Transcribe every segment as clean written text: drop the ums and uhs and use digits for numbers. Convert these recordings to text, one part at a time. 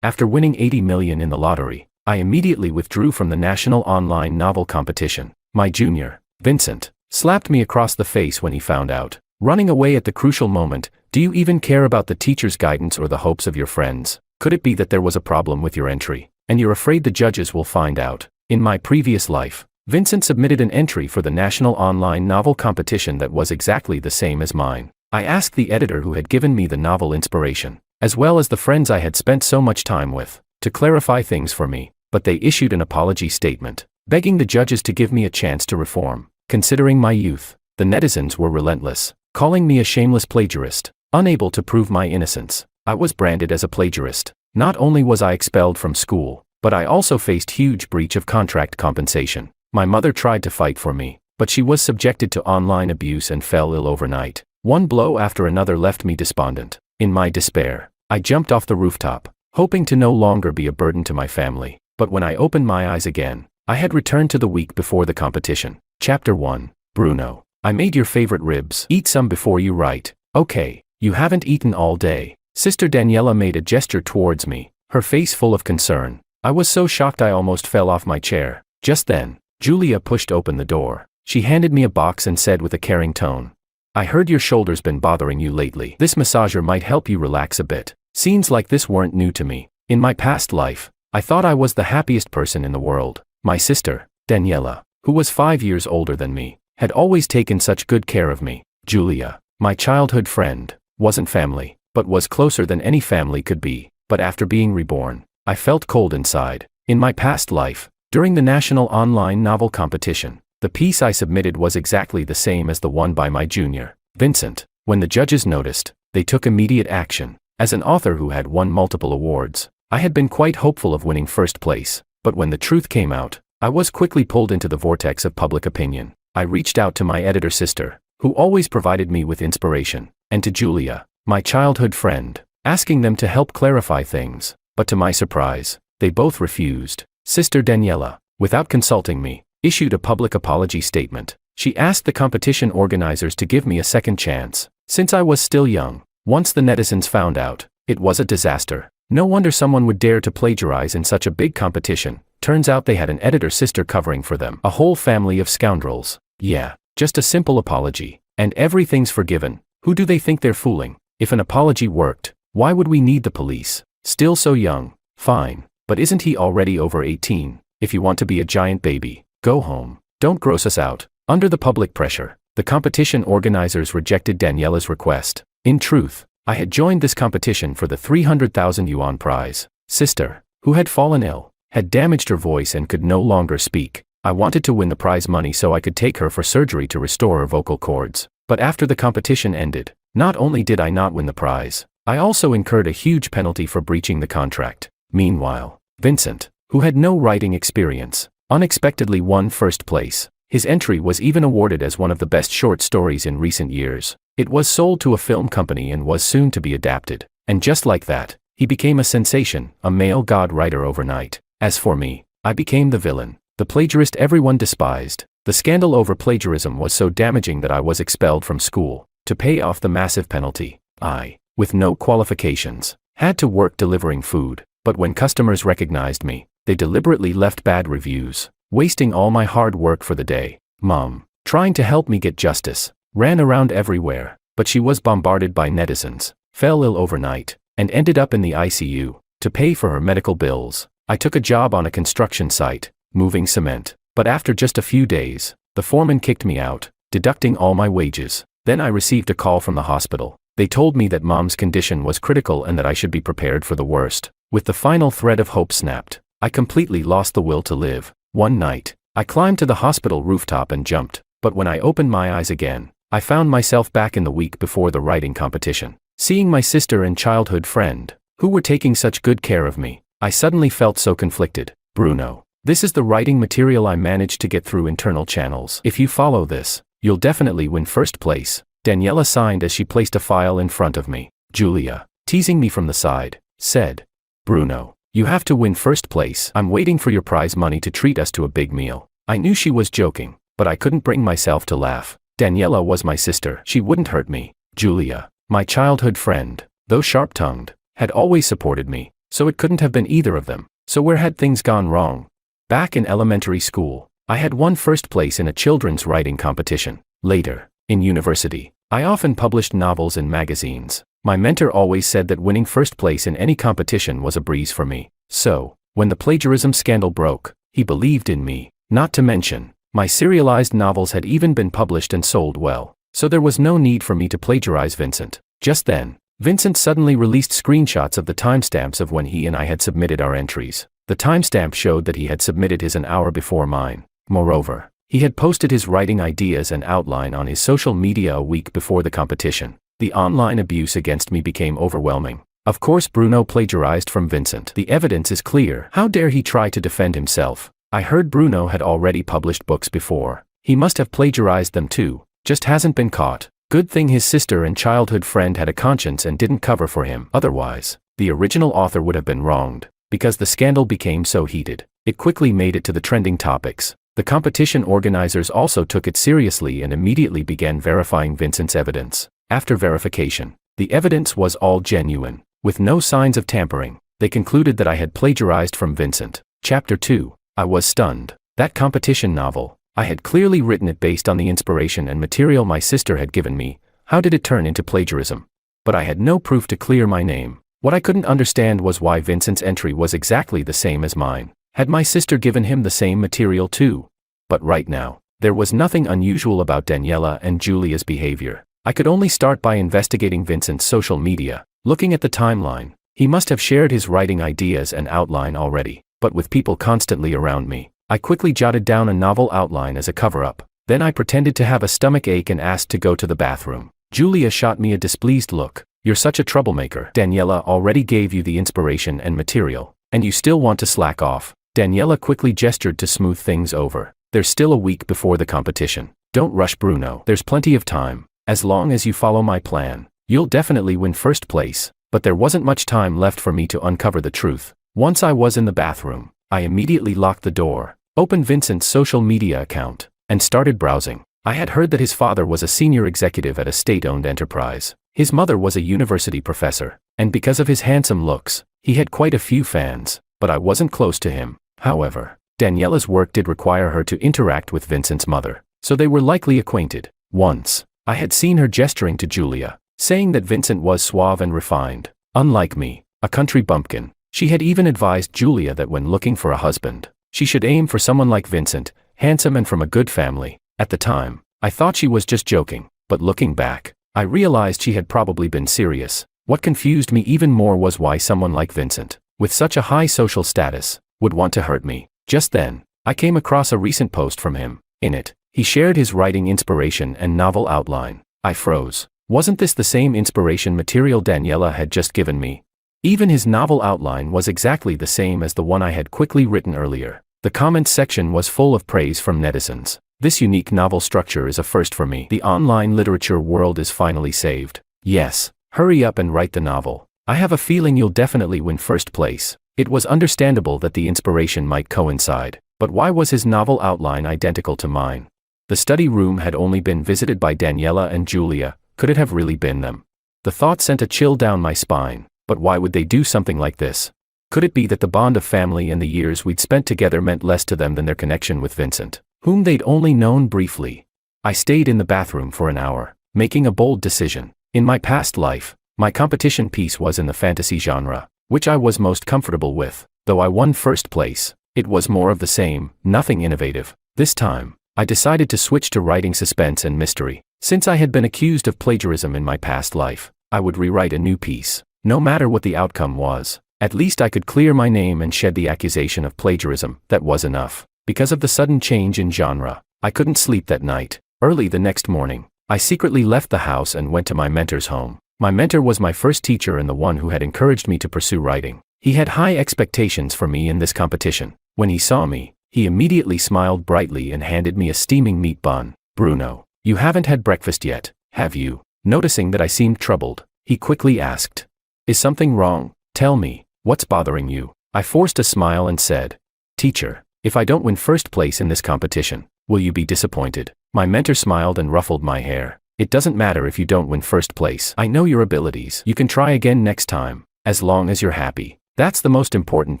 After winning 80 million in the lottery, I immediately withdrew from the national online novel competition. My junior, Vincent, slapped me across the face when he found out. Running away at the crucial moment. Do you even care about the teacher's guidance or the hopes of your friends? Could it be that there was a problem with your entry, and you're afraid the judges will find out? In my previous life, Vincent submitted an entry for the national online novel competition that was exactly the same as mine. I asked the editor who had given me the novel inspiration, as well as the friends I had spent so much time with, to clarify things for me, but they issued an apology statement, begging the judges to give me a chance to reform. Considering my youth, the netizens were relentless, calling me a shameless plagiarist. Unable to prove my innocence, I was branded as a plagiarist. Not only was I expelled from school, but I also faced huge breach of contract compensation. My mother tried to fight for me, but she was subjected to online abuse and fell ill overnight. One blow after another left me despondent. In my despair, I jumped off the rooftop, hoping to no longer be a burden to my family. But when I opened my eyes again, I had returned to the week before the competition. Chapter 1. Bruno. I made your favorite ribs. Eat some before you write. Okay. You haven't eaten all day. Sister Daniela made a gesture towards me, her face full of concern. I was so shocked I almost fell off my chair. Just then, Julia pushed open the door. She handed me a box and said with a caring tone, I heard your shoulder's been bothering you lately. This massager might help you relax a bit. Scenes like this weren't new to me. In my past life, I thought I was the happiest person in the world. My sister, Daniela, who was 5 years older than me, had always taken such good care of me. Julia, my childhood friend, wasn't family, but was closer than any family could be. But after being reborn, I felt cold inside. In my past life, during the national online novel competition, the piece I submitted was exactly the same as the one by my junior, Vincent. When the judges noticed, they took immediate action. As an author who had won multiple awards, I had been quite hopeful of winning first place. But when the truth came out, I was quickly pulled into the vortex of public opinion. I reached out to my editor sister, who always provided me with inspiration, and to Julia, my childhood friend, asking them to help clarify things. But to my surprise, they both refused. Sister Daniela, without consulting me, issued a public apology statement. She asked the competition organizers to give me a second chance, since I was still young. Once the netizens found out, it was a disaster. No wonder someone would dare to plagiarize in such a big competition. Turns out they had an editor sister covering for them. A whole family of scoundrels. Yeah, just a simple apology, and everything's forgiven. Who do they think they're fooling? If an apology worked, why would we need the police? Still so young. Fine, but isn't he already over 18? If you want to be a giant baby, go home. Don't gross us out. Under the public pressure, the competition organizers rejected Daniela's request. In truth, I had joined this competition for the 300,000 yuan prize. Sister, who had fallen ill, had damaged her voice and could no longer speak. I wanted to win the prize money so I could take her for surgery to restore her vocal cords. But after the competition ended, not only did I not win the prize, I also incurred a huge penalty for breaching the contract. Meanwhile, Vincent, who had no writing experience, unexpectedly won first place. His entry was even awarded as one of the best short stories in recent years. It was sold to a film company and was soon to be adapted. And just like that, he became a sensation, a male god writer overnight. As for me, I became the villain, the plagiarist everyone despised. The scandal over plagiarism was so damaging that I was expelled from school. To pay off the massive penalty, I, with no qualifications, had to work delivering food. But when customers recognized me, they deliberately left bad reviews, wasting all my hard work for the day. Mom, trying to help me get justice, ran around everywhere, but she was bombarded by netizens, fell ill overnight, and ended up in the ICU. To pay for her medical bills, I took a job on a construction site, moving cement. But after just a few days, the foreman kicked me out, deducting all my wages. Then I received a call from the hospital. They told me that Mom's condition was critical and that I should be prepared for the worst. With the final thread of hope snapped, I completely lost the will to live. One night, I climbed to the hospital rooftop and jumped. But when I opened my eyes again, I found myself back in the week before the writing competition. Seeing my sister and childhood friend, who were taking such good care of me, I suddenly felt so conflicted. Bruno, this is the writing material I managed to get through internal channels. If you follow this, you'll definitely win first place. Daniela signed as she placed a file in front of me. Julia, teasing me from the side, said, Bruno, you have to win first place. I'm waiting for your prize money to treat us to a big meal. I knew she was joking, but I couldn't bring myself to laugh. Daniela was my sister. She wouldn't hurt me. Julia, my childhood friend, though sharp-tongued, had always supported me. so it couldn't have been either of them. So where had things gone wrong? Back in elementary school, I had won first place in a children's writing competition. Later, in university, I often published novels in magazines. My mentor always said that winning first place in any competition was a breeze for me. So, when the plagiarism scandal broke, he believed in me. Not to mention, my serialized novels had even been published and sold well. So there was no need for me to plagiarize Vincent. Just then, Vincent suddenly released screenshots of the timestamps of when he and I had submitted our entries. The timestamp showed that he had submitted his an hour before mine. Moreover, he had posted his writing ideas and outline on his social media a week before the competition. The online abuse against me became overwhelming. Of course, Bruno plagiarized from Vincent. The evidence is clear. How dare he try to defend himself? I heard Bruno had already published books before. He must have plagiarized them too, just hasn't been caught. Good thing his sister and childhood friend had a conscience and didn't cover for him. Otherwise, the original author would have been wronged. Because the scandal became so heated, it quickly made it to the trending topics. The competition organizers also took it seriously and immediately began verifying Vincent's evidence. After verification, the evidence was all genuine, with no signs of tampering. They concluded that I had plagiarized from Vincent. Chapter 2. I was stunned. That competition novel, I had clearly written it based on the inspiration and material my sister had given me. How did it turn into plagiarism? But I had no proof to clear my name. What I couldn't understand was why Vincent's entry was exactly the same as mine. Had my sister given him the same material too? But right now, there was nothing unusual about Daniela and Julia's behavior. I could only start by investigating Vincent's social media. Looking at the timeline, he must have shared his writing ideas and outline already. But with people constantly around me, I quickly jotted down a novel outline as a cover-up. Then I pretended to have a stomach ache and asked to go to the bathroom. Julia shot me a displeased look. You're such a troublemaker. Daniela already gave you the inspiration and material, and you still want to slack off. Daniela quickly gestured to smooth things over. There's still a week before the competition. Don't rush, Bruno. There's plenty of time. As long as you follow my plan, you'll definitely win first place. But there wasn't much time left for me to uncover the truth. Once I was in the bathroom, I immediately locked the door, opened Vincent's social media account, and started browsing. I had heard that his father was a senior executive at a state-owned enterprise. His mother was a university professor, and because of his handsome looks, he had quite a few fans, but I wasn't close to him. However, Daniela's work did require her to interact with Vincent's mother, so they were likely acquainted. Once, I had seen her gesturing to Julia, saying that Vincent was suave and refined, unlike me, a country bumpkin. She had even advised Julia that when looking for a husband, she should aim for someone like Vincent, handsome and from a good family. At the time, I thought she was just joking, but looking back, I realized she had probably been serious. What confused me even more was why someone like Vincent, with such a high social status, would want to hurt me. Just then, I came across a recent post from him. In it, he shared his writing inspiration and novel outline. I froze. Wasn't this the same inspiration material Daniela had just given me? Even his novel outline was exactly the same as the one I had quickly written earlier. The comments section was full of praise from netizens. This unique novel structure is a first for me. The online literature world is finally saved. Yes, hurry up and write the novel. I have a feeling you'll definitely win first place. It was understandable that the inspiration might coincide, but why was his novel outline identical to mine? The study room had only been visited by Daniela and Julia. Could it have really been them? The thought sent a chill down my spine. But why would they do something like this? Could it be that the bond of family and the years we'd spent together meant less to them than their connection with Vincent, whom they'd only known briefly? I stayed in the bathroom for an hour, making a bold decision. In my past life, my competition piece was in the fantasy genre, which I was most comfortable with. Though I won first place, it was more of the same, nothing innovative. This time, I decided to switch to writing suspense and mystery. Since I had been accused of plagiarism in my past life, I would rewrite a new piece. No matter what the outcome was, at least I could clear my name and shed the accusation of plagiarism. That was enough. Because of the sudden change in genre, I couldn't sleep that night. Early the next morning, I secretly left the house and went to my mentor's home. My mentor was my first teacher and the one who had encouraged me to pursue writing. He had high expectations for me in this competition. When he saw me, he immediately smiled brightly and handed me a steaming meat bun. Bruno, you haven't had breakfast yet, have you? Noticing that I seemed troubled, he quickly asked. Is something wrong? Tell me, what's bothering you? I forced a smile and said, Teacher, if I don't win first place in this competition, will you be disappointed? My mentor smiled and ruffled my hair. It doesn't matter if you don't win first place. I know your abilities. You can try again next time, as long as you're happy. That's the most important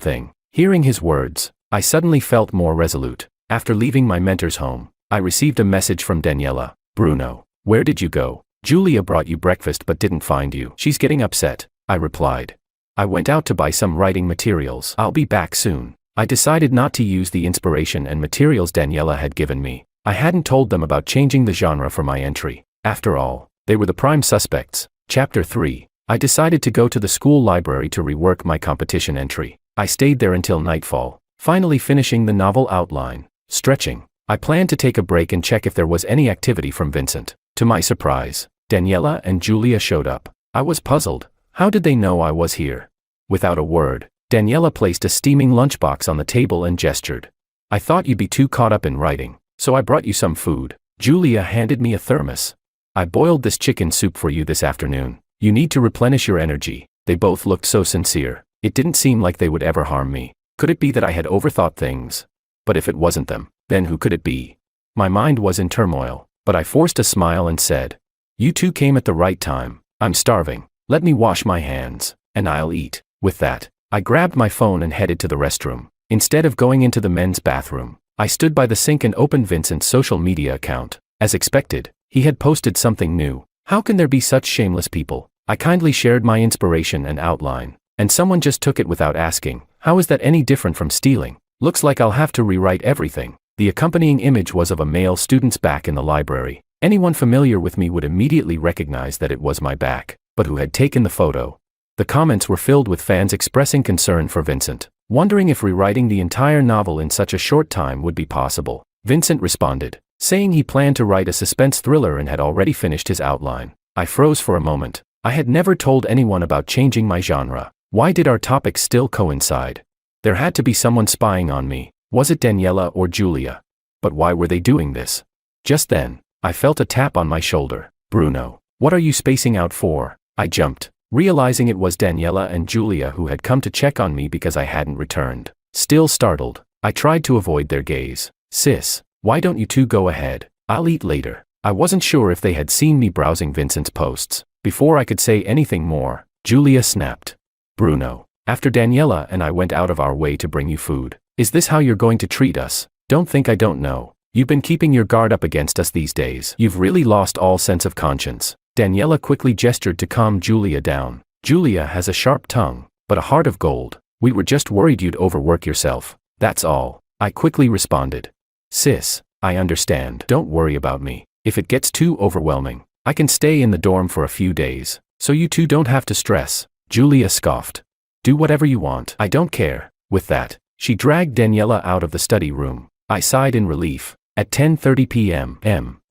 thing. Hearing his words, I suddenly felt more resolute. After leaving my mentor's home, I received a message from Daniela. Bruno, where did you go? Julia brought you breakfast but didn't find you. She's getting upset, I replied. I went out to buy some writing materials. I'll be back soon. I decided not to use the inspiration and materials Daniela had given me. I hadn't told them about changing the genre for my entry. After all, they were the prime suspects. Chapter 3. I decided to go to the school library to rework my competition entry. I stayed there until nightfall, finally finishing the novel outline. Stretching. I planned to take a break and check if there was any activity from Vincent. To my surprise, Daniela and Julia showed up. I was puzzled. How did they know I was here? Without a word, Daniela placed a steaming lunchbox on the table and gestured. I thought you'd be too caught up in writing, so I brought you some food. Julia handed me a thermos. I boiled this chicken soup for you this afternoon. You need to replenish your energy. They both looked so sincere. It didn't seem like they would ever harm me. Could it be that I had overthought things? But if it wasn't them, then who could it be? My mind was in turmoil, but I forced a smile and said, "You two came at the right time. I'm starving. Let me wash my hands, and I'll eat." With that, I grabbed my phone and headed to the restroom. Instead of going into the men's bathroom, I stood by the sink and opened Vincent's social media account. As expected, he had posted something new. How can there be such shameless people? I kindly shared my inspiration and outline, and someone just took it without asking. How is that any different from stealing? Looks like I'll have to rewrite everything. The accompanying image was of a male student's back in the library. Anyone familiar with me would immediately recognize that it was my back, but who had taken the photo? The comments were filled with fans expressing concern for Vincent, wondering if rewriting the entire novel in such a short time would be possible. Vincent responded, saying he planned to write a suspense thriller and had already finished his outline. I froze for a moment. I had never told anyone about changing my genre. Why did our topics still coincide? There had to be someone spying on me. Was it Daniela or Julia? But why were they doing this? Just then, I felt a tap on my shoulder. "Bruno, what are you spacing out for?" I jumped, realizing it was Daniela and Julia who had come to check on me because I hadn't returned. Still startled, I tried to avoid their gaze. "Sis, why don't you two go ahead? I'll eat later." I wasn't sure if they had seen me browsing Vincent's posts. Before I could say anything more, Julia snapped. "Bruno, after Daniela and I went out of our way to bring you food, is this how you're going to treat us? Don't think I don't know. You've been keeping your guard up against us these days. You've really lost all sense of conscience." Daniela quickly gestured to calm Julia down. "Julia has a sharp tongue, but a heart of gold. We were just worried you'd overwork yourself. That's all," I quickly responded. "Sis, I understand. Don't worry about me. If it gets too overwhelming, I can stay in the dorm for a few days, so you two don't have to stress." Julia scoffed. "Do whatever you want. I don't care." With that, she dragged Daniela out of the study room. I sighed in relief. At 10:30 p.m.,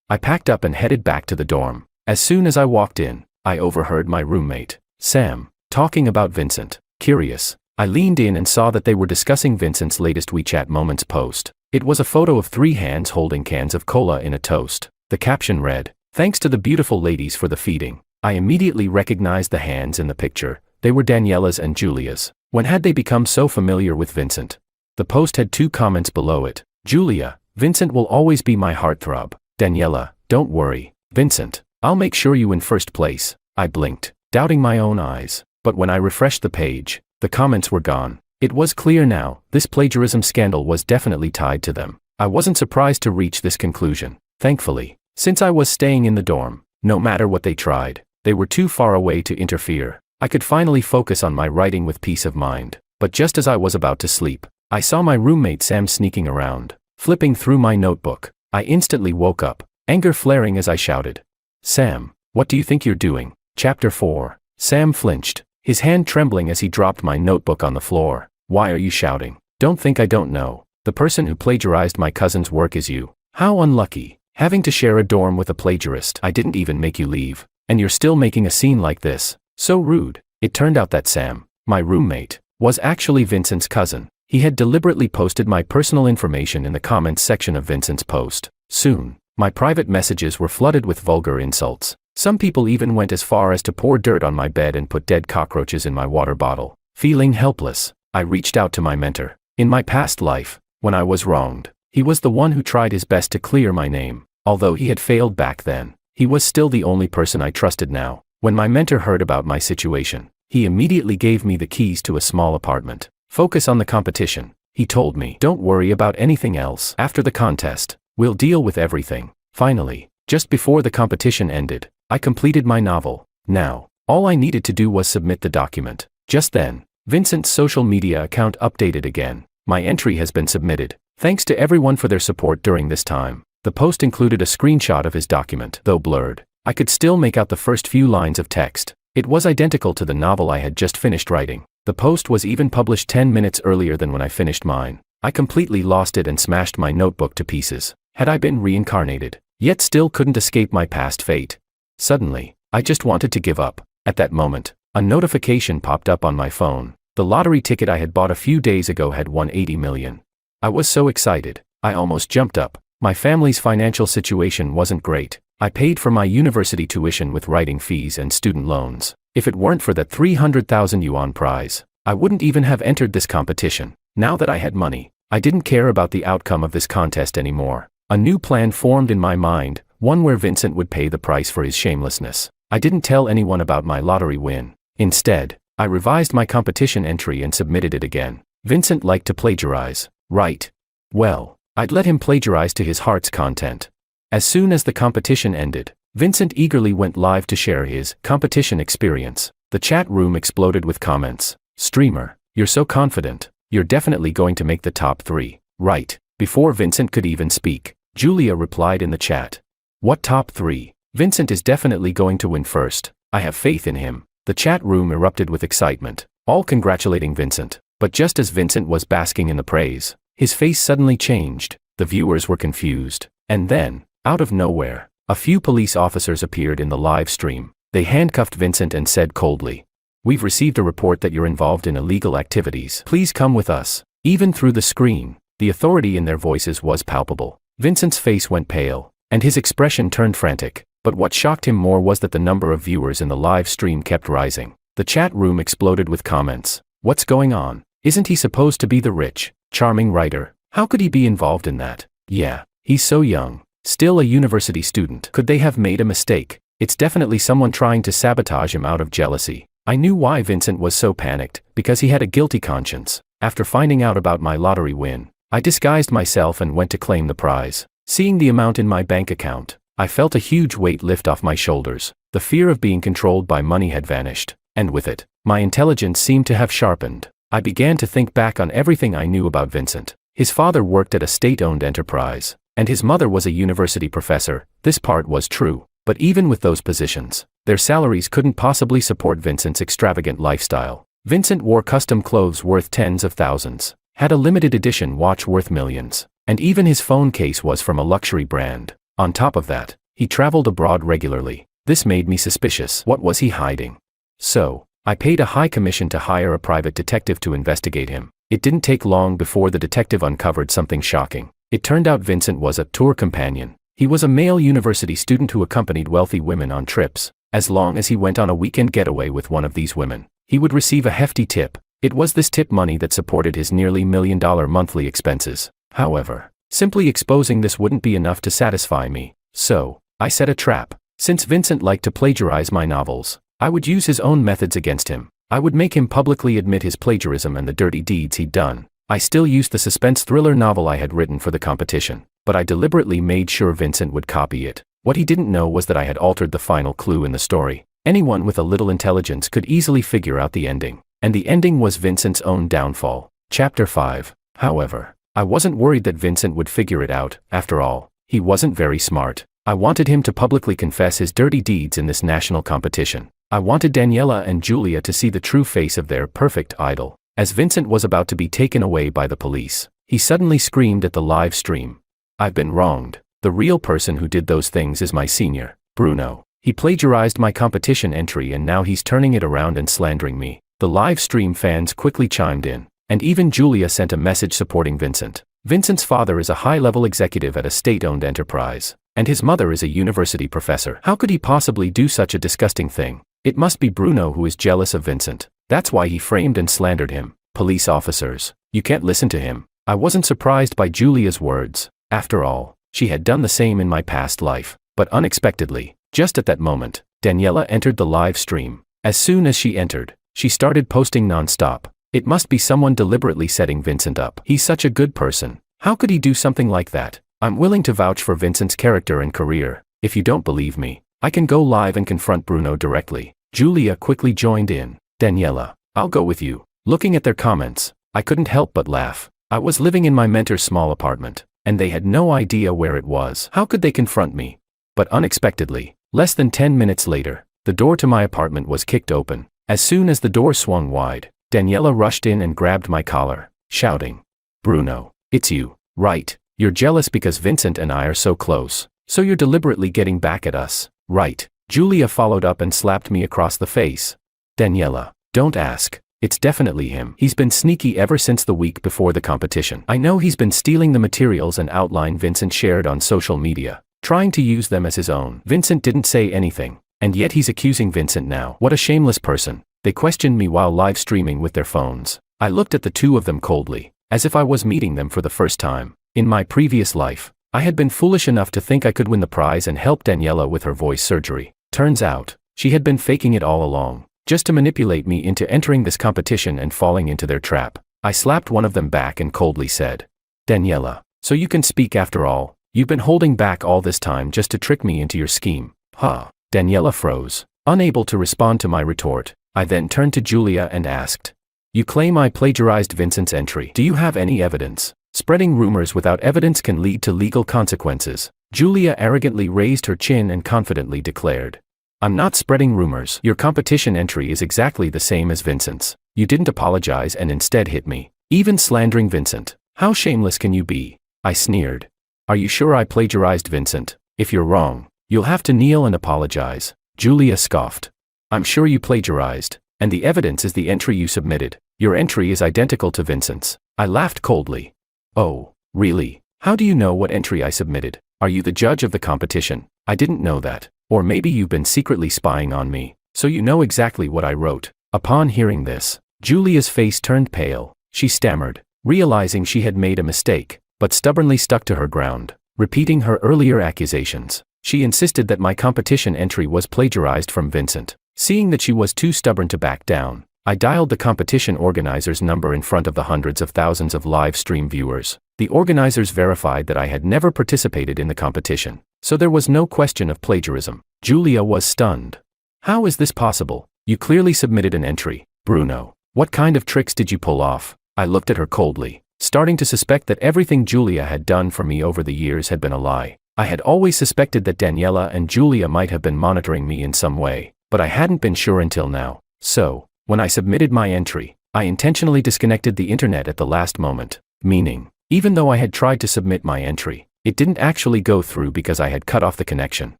I packed up and headed back to the dorm. As soon as I walked in, I overheard my roommate, Sam, talking about Vincent. Curious, I leaned in and saw that they were discussing Vincent's latest WeChat Moments post. It was a photo of 3 hands holding cans of cola in a toast. The caption read, "Thanks to the beautiful ladies for the feeding." I immediately recognized the hands in the picture. They were Daniela's and Julia's. When had they become so familiar with Vincent? The post had 2 comments below it. Julia, "Vincent will always be my heartthrob." Daniela, "Don't worry, Vincent, I'll make sure you in first place." I blinked, doubting my own eyes. But when I refreshed the page, the comments were gone. It was clear now, this plagiarism scandal was definitely tied to them. I wasn't surprised to reach this conclusion. Thankfully, since I was staying in the dorm, no matter what they tried, they were too far away to interfere. I could finally focus on my writing with peace of mind. But just as I was about to sleep, I saw my roommate Sam sneaking around, flipping through my notebook. I instantly woke up, anger flaring as I shouted, "Sam, what do you think you're doing?" Chapter 4. Sam flinched, his hand trembling as he dropped my notebook on the floor. "Why are you shouting? Don't think I don't know. The person who plagiarized my cousin's work is you. How unlucky, having to share a dorm with a plagiarist. I didn't even make you leave, and you're still making a scene like this. So rude." It turned out that Sam, my roommate, was actually Vincent's cousin. He had deliberately posted my personal information in the comments section of Vincent's post. Soon, my private messages were flooded with vulgar insults. Some people even went as far as to pour dirt on my bed and put dead cockroaches in my water bottle. Feeling helpless, I reached out to my mentor. In my past life, when I was wronged, he was the one who tried his best to clear my name. Although he had failed back then, he was still the only person I trusted now. When my mentor heard about my situation, He immediately gave me the keys to a small apartment. Focus on the competition, he told me. Don't worry about anything else. After the contest, we'll deal with everything. Finally, just before the competition ended, I completed my novel. Now, all I needed to do was submit the document. Just then, Vincent's social media account updated again. My entry has been submitted. Thanks to everyone for their support during this time. The post included a screenshot of his document. Though blurred, I could still make out the first few lines of text. It was identical to the novel I had just finished writing. The post was even published 10 minutes earlier than when I finished mine. I completely lost it and smashed my notebook to pieces. Had I been reincarnated, yet still couldn't escape my past fate. Suddenly, I just wanted to give up. At that moment, a notification popped up on my phone. The lottery ticket I had bought a few days ago had won 80 million. I was so excited, I almost jumped up. My family's financial situation wasn't great. I paid for my university tuition with writing fees and student loans. If it weren't for that 300,000 yuan prize, I wouldn't even have entered this competition. Now that I had money, I didn't care about the outcome of this contest anymore. A new plan formed in my mind, one where Vincent would pay the price for his shamelessness. I didn't tell anyone about my lottery win. Instead, I revised my competition entry and submitted it again. Vincent liked to plagiarize, right? Well, I'd let him plagiarize to his heart's content. As soon as the competition ended, Vincent eagerly went live to share his competition experience. The chat room exploded with comments. Streamer, you're so confident. You're definitely going to make the top 3, right? Before Vincent could even speak, Julia replied in the chat. What top 3? Vincent is definitely going to win first. I have faith in him. The chat room erupted with excitement, all congratulating Vincent. But just as Vincent was basking in the praise, his face suddenly changed. The viewers were confused. And then, out of nowhere, a few police officers appeared in the live stream. They handcuffed Vincent and said coldly, "We've received a report that you're involved in illegal activities. Please come with us." Even through the screen, the authority in their voices was palpable. Vincent's face went pale, and his expression turned frantic. But what shocked him more was that the number of viewers in the live stream kept rising. The chat room exploded with comments. What's going on? Isn't he supposed to be the rich, charming writer? How could he be involved in that? Yeah, he's so young. Still a university student. Could they have made a mistake? It's definitely someone trying to sabotage him out of jealousy. I knew why Vincent was so panicked, because he had a guilty conscience. After finding out about my lottery win, I disguised myself and went to claim the prize. Seeing the amount in my bank account, I felt a huge weight lift off my shoulders. The fear of being controlled by money had vanished, and with it, my intelligence seemed to have sharpened. I began to think back on everything I knew about Vincent. His father worked at a state-owned enterprise, and his mother was a university professor. This part was true, but even with those positions, their salaries couldn't possibly support Vincent's extravagant lifestyle. Vincent wore custom clothes worth tens of thousands, had a limited edition watch worth millions, and even his phone case was from a luxury brand. On top of that, he traveled abroad regularly. This made me suspicious. What was he hiding? So, I paid a high commission to hire a private detective to investigate him. It didn't take long before the detective uncovered something shocking. It turned out Vincent was a tour companion. He was a male university student who accompanied wealthy women on trips. As long as he went on a weekend getaway with one of these women, he would receive a hefty tip. It was this tip money that supported his nearly $1 million monthly expenses. However, simply exposing this wouldn't be enough to satisfy me. So, I set a trap. Since Vincent liked to plagiarize my novels, I would use his own methods against him. I would make him publicly admit his plagiarism and the dirty deeds he'd done. I still used the suspense thriller novel I had written for the competition, but I deliberately made sure Vincent would copy it. What he didn't know was that I had altered the final clue in the story. Anyone with a little intelligence could easily figure out the ending, and the ending was Vincent's own downfall. Chapter 5. However, I wasn't worried that Vincent would figure it out. After all, he wasn't very smart. I wanted him to publicly confess his dirty deeds in this national competition. I wanted Daniela and Julia to see the true face of their perfect idol. As Vincent was about to be taken away by the police, he suddenly screamed at the live stream. "I've been wronged. The real person who did those things is my senior, Bruno. He plagiarized my competition entry and now he's turning it around and slandering me." The live stream fans quickly chimed in, and even Julia sent a message supporting Vincent. Vincent's father is a high-level executive at a state-owned enterprise, and his mother is a university professor. How could he possibly do such a disgusting thing? It must be Bruno who is jealous of Vincent. That's why he framed and slandered him. Police officers, you can't listen to him. I wasn't surprised by Julia's words. After all, she had done the same in my past life. But unexpectedly, just at that moment, Daniela entered the live stream. As soon as she entered, She started posting non-stop. It must be someone deliberately setting Vincent up. He's such a good person. How could he do something like that? I'm willing to vouch for Vincent's character and career. If you don't believe me, I can go live and confront Bruno directly. Julia quickly joined in. Daniela, I'll go with you. Looking at their comments, I couldn't help but laugh. I was living in my mentor's small apartment, and they had no idea where it was. How could they confront me? But unexpectedly, less than 10 minutes later, the door to my apartment was kicked open. As soon as the door swung wide, Daniela rushed in and grabbed my collar, shouting, "Bruno, it's you, right? You're jealous because Vincent and I are so close, so you're deliberately getting back at us, right?" Julia followed up and slapped me across the face. "Daniela, don't ask. It's definitely him. He's been sneaky ever since the week before the competition. I know he's been stealing the materials and outline Vincent shared on social media, trying to use them as his own." Vincent didn't say anything, and yet he's accusing Vincent now. What a shameless person. They questioned me while live streaming with their phones. I looked at the two of them coldly, as if I was meeting them for the first time. In my previous life, I had been foolish enough to think I could win the prize and help Daniela with her voice surgery. Turns out, she had been faking it all along, just to manipulate me into entering this competition and falling into their trap. I slapped one of them back and coldly said, "Daniela, so you can speak after all. You've been holding back all this time just to trick me into your scheme, huh?" Daniela froze, unable to respond to my retort. I then turned to Julia and asked, "You claim I plagiarized Vincent's entry. Do you have any evidence? Spreading rumors without evidence can lead to legal consequences." Julia arrogantly raised her chin and confidently declared, "I'm not spreading rumors. Your competition entry is exactly the same as Vincent's. You didn't apologize and instead hit me, even slandering Vincent. How shameless can you be?" I sneered. "Are you sure I plagiarized Vincent? If you're wrong, you'll have to kneel and apologize." Julia scoffed. "I'm sure you plagiarized, and the evidence is the entry you submitted. Your entry is identical to Vincent's." I laughed coldly. "Oh, really? How do you know what entry I submitted? Are you the judge of the competition? I didn't know that. Or maybe you've been secretly spying on me, so you know exactly what I wrote." Upon hearing this, Julia's face turned pale. She stammered, realizing she had made a mistake, but stubbornly stuck to her ground, repeating her earlier accusations. She insisted that my competition entry was plagiarized from Vincent. Seeing that she was too stubborn to back down, I dialed the competition organizer's number in front of the hundreds of thousands of live stream viewers. The organizers verified that I had never participated in the competition, so there was no question of plagiarism. Julia was stunned. "How is this possible? You clearly submitted an entry, Bruno. What kind of tricks did you pull off?" I looked at her coldly, starting to suspect that everything Julia had done for me over the years had been a lie. I had always suspected that Daniela and Julia might have been monitoring me in some way, but I hadn't been sure until now. So, when I submitted my entry, I intentionally disconnected the internet at the last moment, meaning, even though I had tried to submit my entry, it didn't actually go through because I had cut off the connection.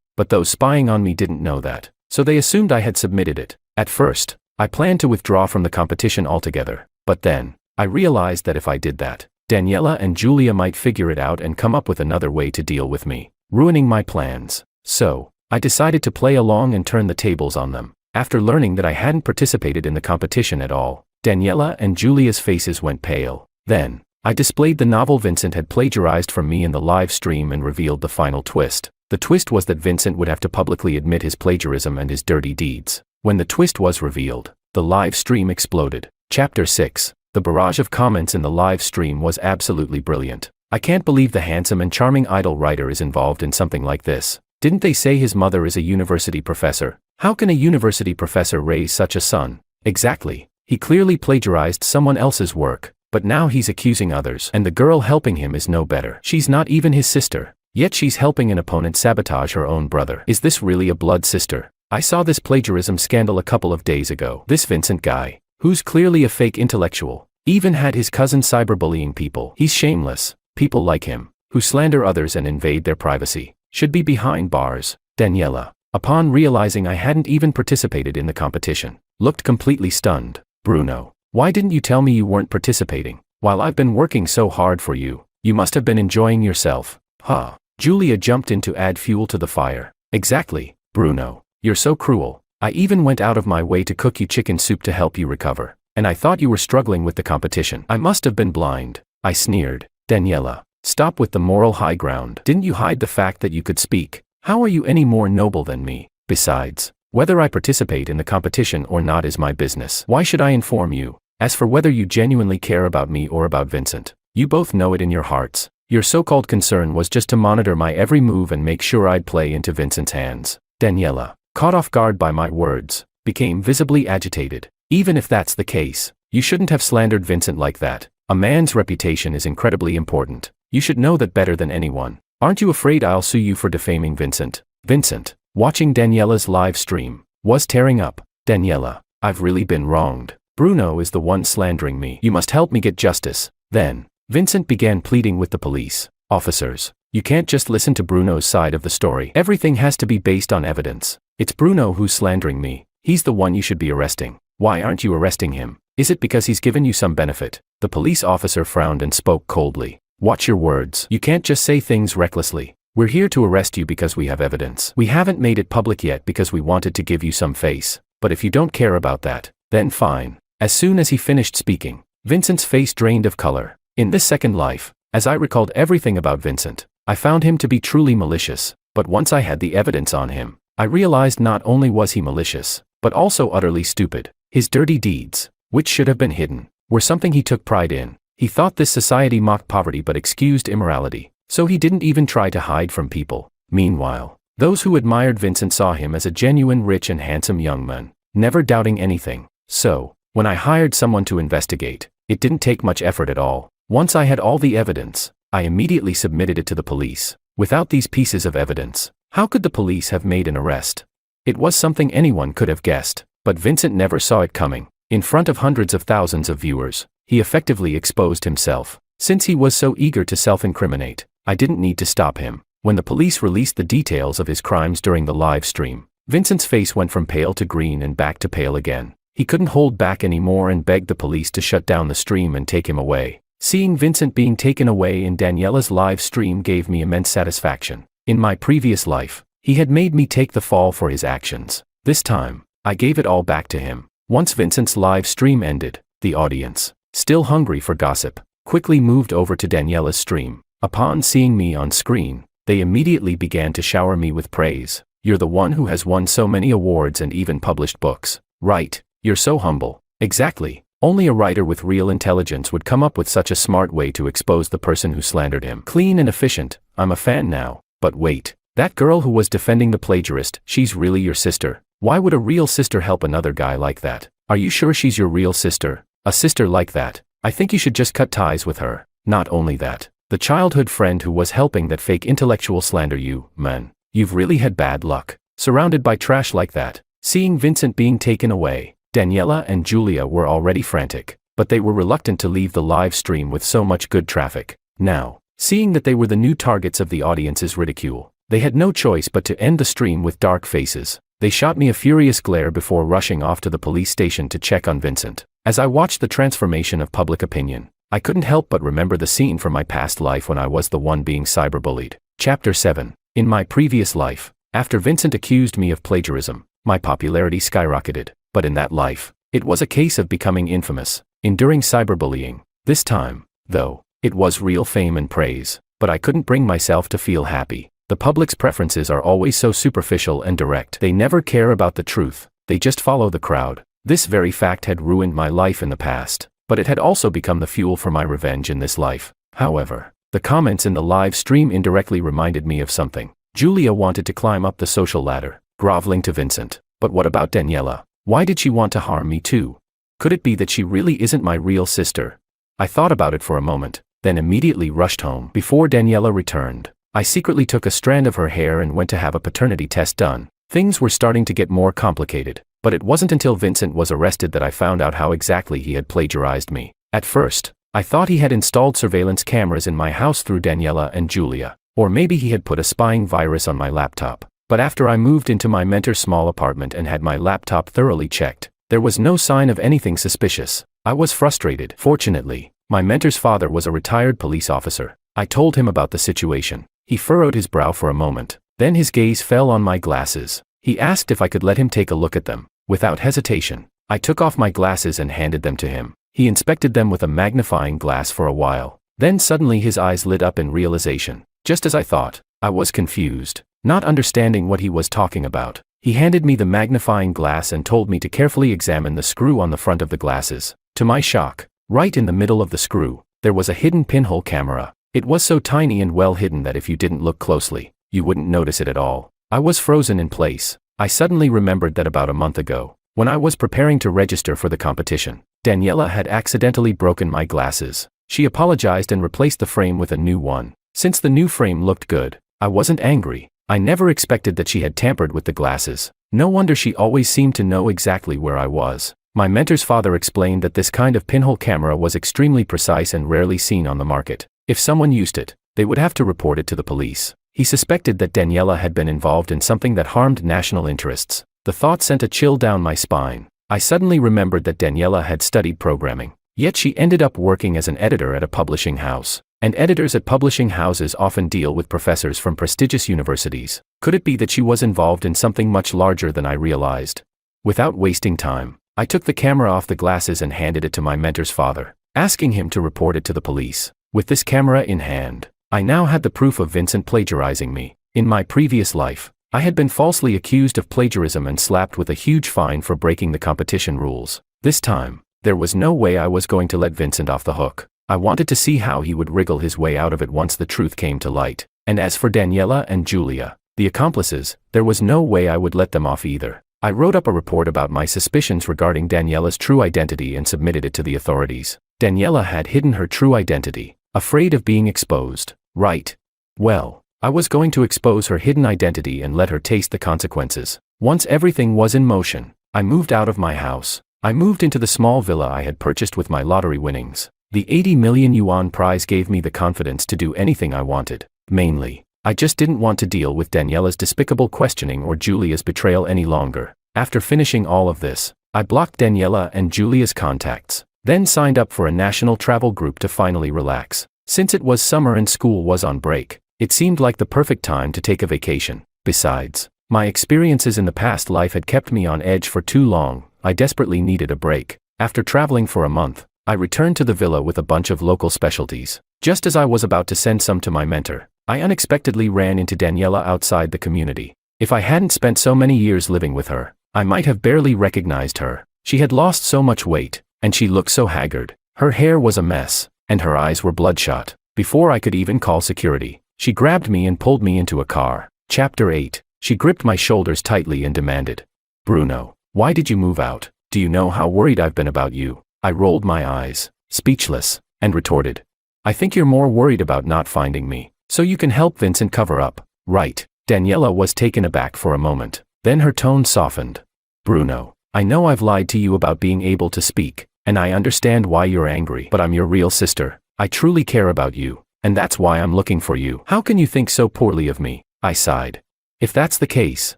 But those spying on me didn't know that, so they assumed I had submitted it. At first, I planned to withdraw from the competition altogether, but then, I realized that if I did that, Daniela and Julia might figure it out and come up with another way to deal with me, ruining my plans. So, I decided to play along and turn the tables on them. After learning that I hadn't participated in the competition at all, Daniela and Julia's faces went pale. Then, I displayed the novel Vincent had plagiarized from me in the live stream and revealed the final twist. The twist was that Vincent would have to publicly admit his plagiarism and his dirty deeds. When the twist was revealed, the live stream exploded. Chapter 6. The barrage of comments in the live stream was absolutely brilliant. "I can't believe the handsome and charming idol writer is involved in something like this. Didn't they say his mother is a university professor? How can a university professor raise such a son? Exactly. He clearly plagiarized someone else's work, but now he's accusing others, and the girl helping him is no better. She's not even his sister, yet she's helping an opponent sabotage her own brother. Is this really a blood sister? I saw this plagiarism scandal a couple of days ago. This Vincent guy, who's clearly a fake intellectual, even had his cousin cyberbullying people. He's shameless. People like him, who slander others and invade their privacy, should be behind bars." Daniela, upon realizing I hadn't even participated in the competition, looked completely stunned. "Bruno, why didn't you tell me you weren't participating? While I've been working so hard for you, you must have been enjoying yourself." "Huh?" Julia jumped in to add fuel to the fire. "Exactly, Bruno. You're so cruel. I even went out of my way to cook you chicken soup to help you recover, and I thought you were struggling with the competition. I must have been blind." I sneered. "Daniela, stop with the moral high ground. Didn't you hide the fact that you could speak? How are you any more noble than me? Besides, Whether I participate in the competition or not is my business. Why should I inform you? As for whether you genuinely care about me or about Vincent, you both know it in your hearts. Your so-called concern was just to monitor my every move and make sure I'd play into Vincent's hands. Daniela, caught off guard by my words, became visibly agitated. Even if that's the case, you shouldn't have slandered Vincent like that. A man's reputation is incredibly important. You should know that better than anyone. Aren't you afraid I'll sue you for defaming Vincent? Vincent, watching Daniela's live stream, was tearing up. Daniela, I've really been wronged. Bruno is the one slandering me. You must help me get justice. Then, Vincent began pleading with the police. Officers, you can't just listen to Bruno's side of the story. Everything has to be based on evidence. It's Bruno who's slandering me. He's the one you should be arresting. Why aren't you arresting him? Is it because he's given you some benefit? The police officer frowned and spoke coldly. Watch your words. You can't just say things recklessly. We're here to arrest you because we have evidence. We haven't made it public yet because we wanted to give you some face. But if you don't care about that, then fine. As soon as he finished speaking, Vincent's face drained of color. In this second life, as I recalled everything about Vincent, I found him to be truly malicious. But once I had the evidence on him, I realized not only was he malicious, but also utterly stupid. His dirty deeds, which should have been hidden, were something he took pride in. He thought this society mocked poverty but excused immorality, so he didn't even try to hide from people. Meanwhile, those who admired Vincent saw him as a genuine rich and handsome young man, never doubting anything. So, when I hired someone to investigate, it didn't take much effort at all. Once I had all the evidence, I immediately submitted it to the police. Without these pieces of evidence, how could the police have made an arrest? It was something anyone could have guessed, but Vincent never saw it coming. In front of hundreds of thousands of viewers, he effectively exposed himself. Since he was so eager to self-incriminate, I didn't need to stop him. When the police released the details of his crimes during the live stream, Vincent's face went from pale to green and back to pale again. He couldn't hold back anymore and begged the police to shut down the stream and take him away. Seeing Vincent being taken away in Daniela's live stream gave me immense satisfaction. In my previous life, he had made me take the fall for his actions. This time, I gave it all back to him. Once Vincent's live stream ended, the audience, still hungry for gossip, quickly moved over to Daniela's stream. Upon seeing me on screen, they immediately began to shower me with praise. You're the one who has won so many awards and even published books. Right, you're so humble. Exactly. Only a writer with real intelligence would come up with such a smart way to expose the person who slandered him. Clean and efficient. I'm a fan now. But wait, that girl who was defending the plagiarist, she's really your sister? Why would a real sister help another guy like that? Are you sure she's your real sister? A sister like that? I think you should just cut ties with her. Not only that, the childhood friend who was helping that fake intellectual slander you, man. You've really had bad luck. Surrounded by trash like that. Seeing Vincent being taken away, Daniela and Julia were already frantic, but they were reluctant to leave the live stream with so much good traffic. Now, seeing that they were the new targets of the audience's ridicule, they had no choice but to end the stream with dark faces. They shot me a furious glare before rushing off to the police station to check on Vincent. As I watched the transformation of public opinion, I couldn't help but remember the scene from my past life when I was the one being cyberbullied. Chapter 7. In my previous life, after Vincent accused me of plagiarism, my popularity skyrocketed. But in that life, it was a case of becoming infamous, enduring cyberbullying. This time, though, it was real fame and praise, but I couldn't bring myself to feel happy. The public's preferences are always so superficial and direct. They never care about the truth, they just follow the crowd. This very fact had ruined my life in the past, but it had also become the fuel for my revenge in this life. However, the comments in the live stream indirectly reminded me of something. Julia wanted to climb up the social ladder, groveling to Vincent. But what about Daniela? Why did she want to harm me too? Could it be that she really isn't my real sister? I thought about it for a moment, then immediately rushed home. Before Daniela returned, I secretly took a strand of her hair and went to have a paternity test done. Things were starting to get more complicated, but it wasn't until Vincent was arrested that I found out how exactly he had plagiarized me. At first, I thought he had installed surveillance cameras in my house through Daniela and Julia, or maybe he had put a spying virus on my laptop. But after I moved into my mentor's small apartment and had my laptop thoroughly checked, there was no sign of anything suspicious. I was frustrated. Fortunately, my mentor's father was a retired police officer. I told him about the situation. He furrowed his brow for a moment. Then his gaze fell on my glasses. He asked if I could let him take a look at them. Without hesitation, I took off my glasses and handed them to him. He inspected them with a magnifying glass for a while. Then suddenly his eyes lit up in realization. Just as I thought, I was confused, not understanding what he was talking about. He handed me the magnifying glass and told me to carefully examine the screw on the front of the glasses. To my shock, right in the middle of the screw, there was a hidden pinhole camera. It was so tiny and well hidden that if you didn't look closely, you wouldn't notice it at all. I was frozen in place. I suddenly remembered that about a month ago, when I was preparing to register for the competition, Daniela had accidentally broken my glasses. She apologized and replaced the frame with a new one. Since the new frame looked good, I wasn't angry. I never expected that she had tampered with the glasses. No wonder she always seemed to know exactly where I was. My mentor's father explained that this kind of pinhole camera was extremely precise and rarely seen on the market. If someone used it, they would have to report it to the police. He suspected that Daniela had been involved in something that harmed national interests. The thought sent a chill down my spine. I suddenly remembered that Daniela had studied programming, yet she ended up working as an editor at a publishing house. And editors at publishing houses often deal with professors from prestigious universities. Could it be that she was involved in something much larger than I realized? Without wasting time, I took the camera off the glasses and handed it to my mentor's father, asking him to report it to the police. With this camera in hand, I now had the proof of Vincent plagiarizing me. In my previous life, I had been falsely accused of plagiarism and slapped with a huge fine for breaking the competition rules. This time, there was no way I was going to let Vincent off the hook. I wanted to see how he would wriggle his way out of it once the truth came to light. And as for Daniela and Julia, the accomplices, there was no way I would let them off either. I wrote up a report about my suspicions regarding Daniela's true identity and submitted it to the authorities. Daniela had hidden her true identity, afraid of being exposed. Right. Well, I was going to expose her hidden identity and let her taste the consequences. Once everything was in motion, I moved out of my house. I moved into the small villa I had purchased with my lottery winnings. The 80 million yuan prize gave me the confidence to do anything I wanted. Mainly, I just didn't want to deal with Daniela's despicable questioning or Julia's betrayal any longer. After finishing all of this, I blocked Daniela and Julia's contacts, then signed up for a national travel group to finally relax. Since it was summer and school was on break, it seemed like the perfect time to take a vacation. Besides, my experiences in the past life had kept me on edge for too long. I desperately needed a break. After traveling for a month, I returned to the villa with a bunch of local specialties. Just as I was about to send some to my mentor, I unexpectedly ran into Daniela outside the community. If I hadn't spent so many years living with her, I might have barely recognized her. She had lost so much weight, and she looked so haggard. Her hair was a mess, and her eyes were bloodshot. Before I could even call security, she grabbed me and pulled me into a car. Chapter 8. She gripped my shoulders tightly and demanded, "Bruno, why did you move out? Do you know how worried I've been about you?" I rolled my eyes, speechless, and retorted, "I think you're more worried about not finding me, so you can help Vincent cover up, right?" Daniela was taken aback for a moment, then her tone softened. "Bruno, I know I've lied to you about being able to speak, and I understand why you're angry, but I'm your real sister. I truly care about you, and that's why I'm looking for you. How can you think so poorly of me?" I sighed. "If that's the case,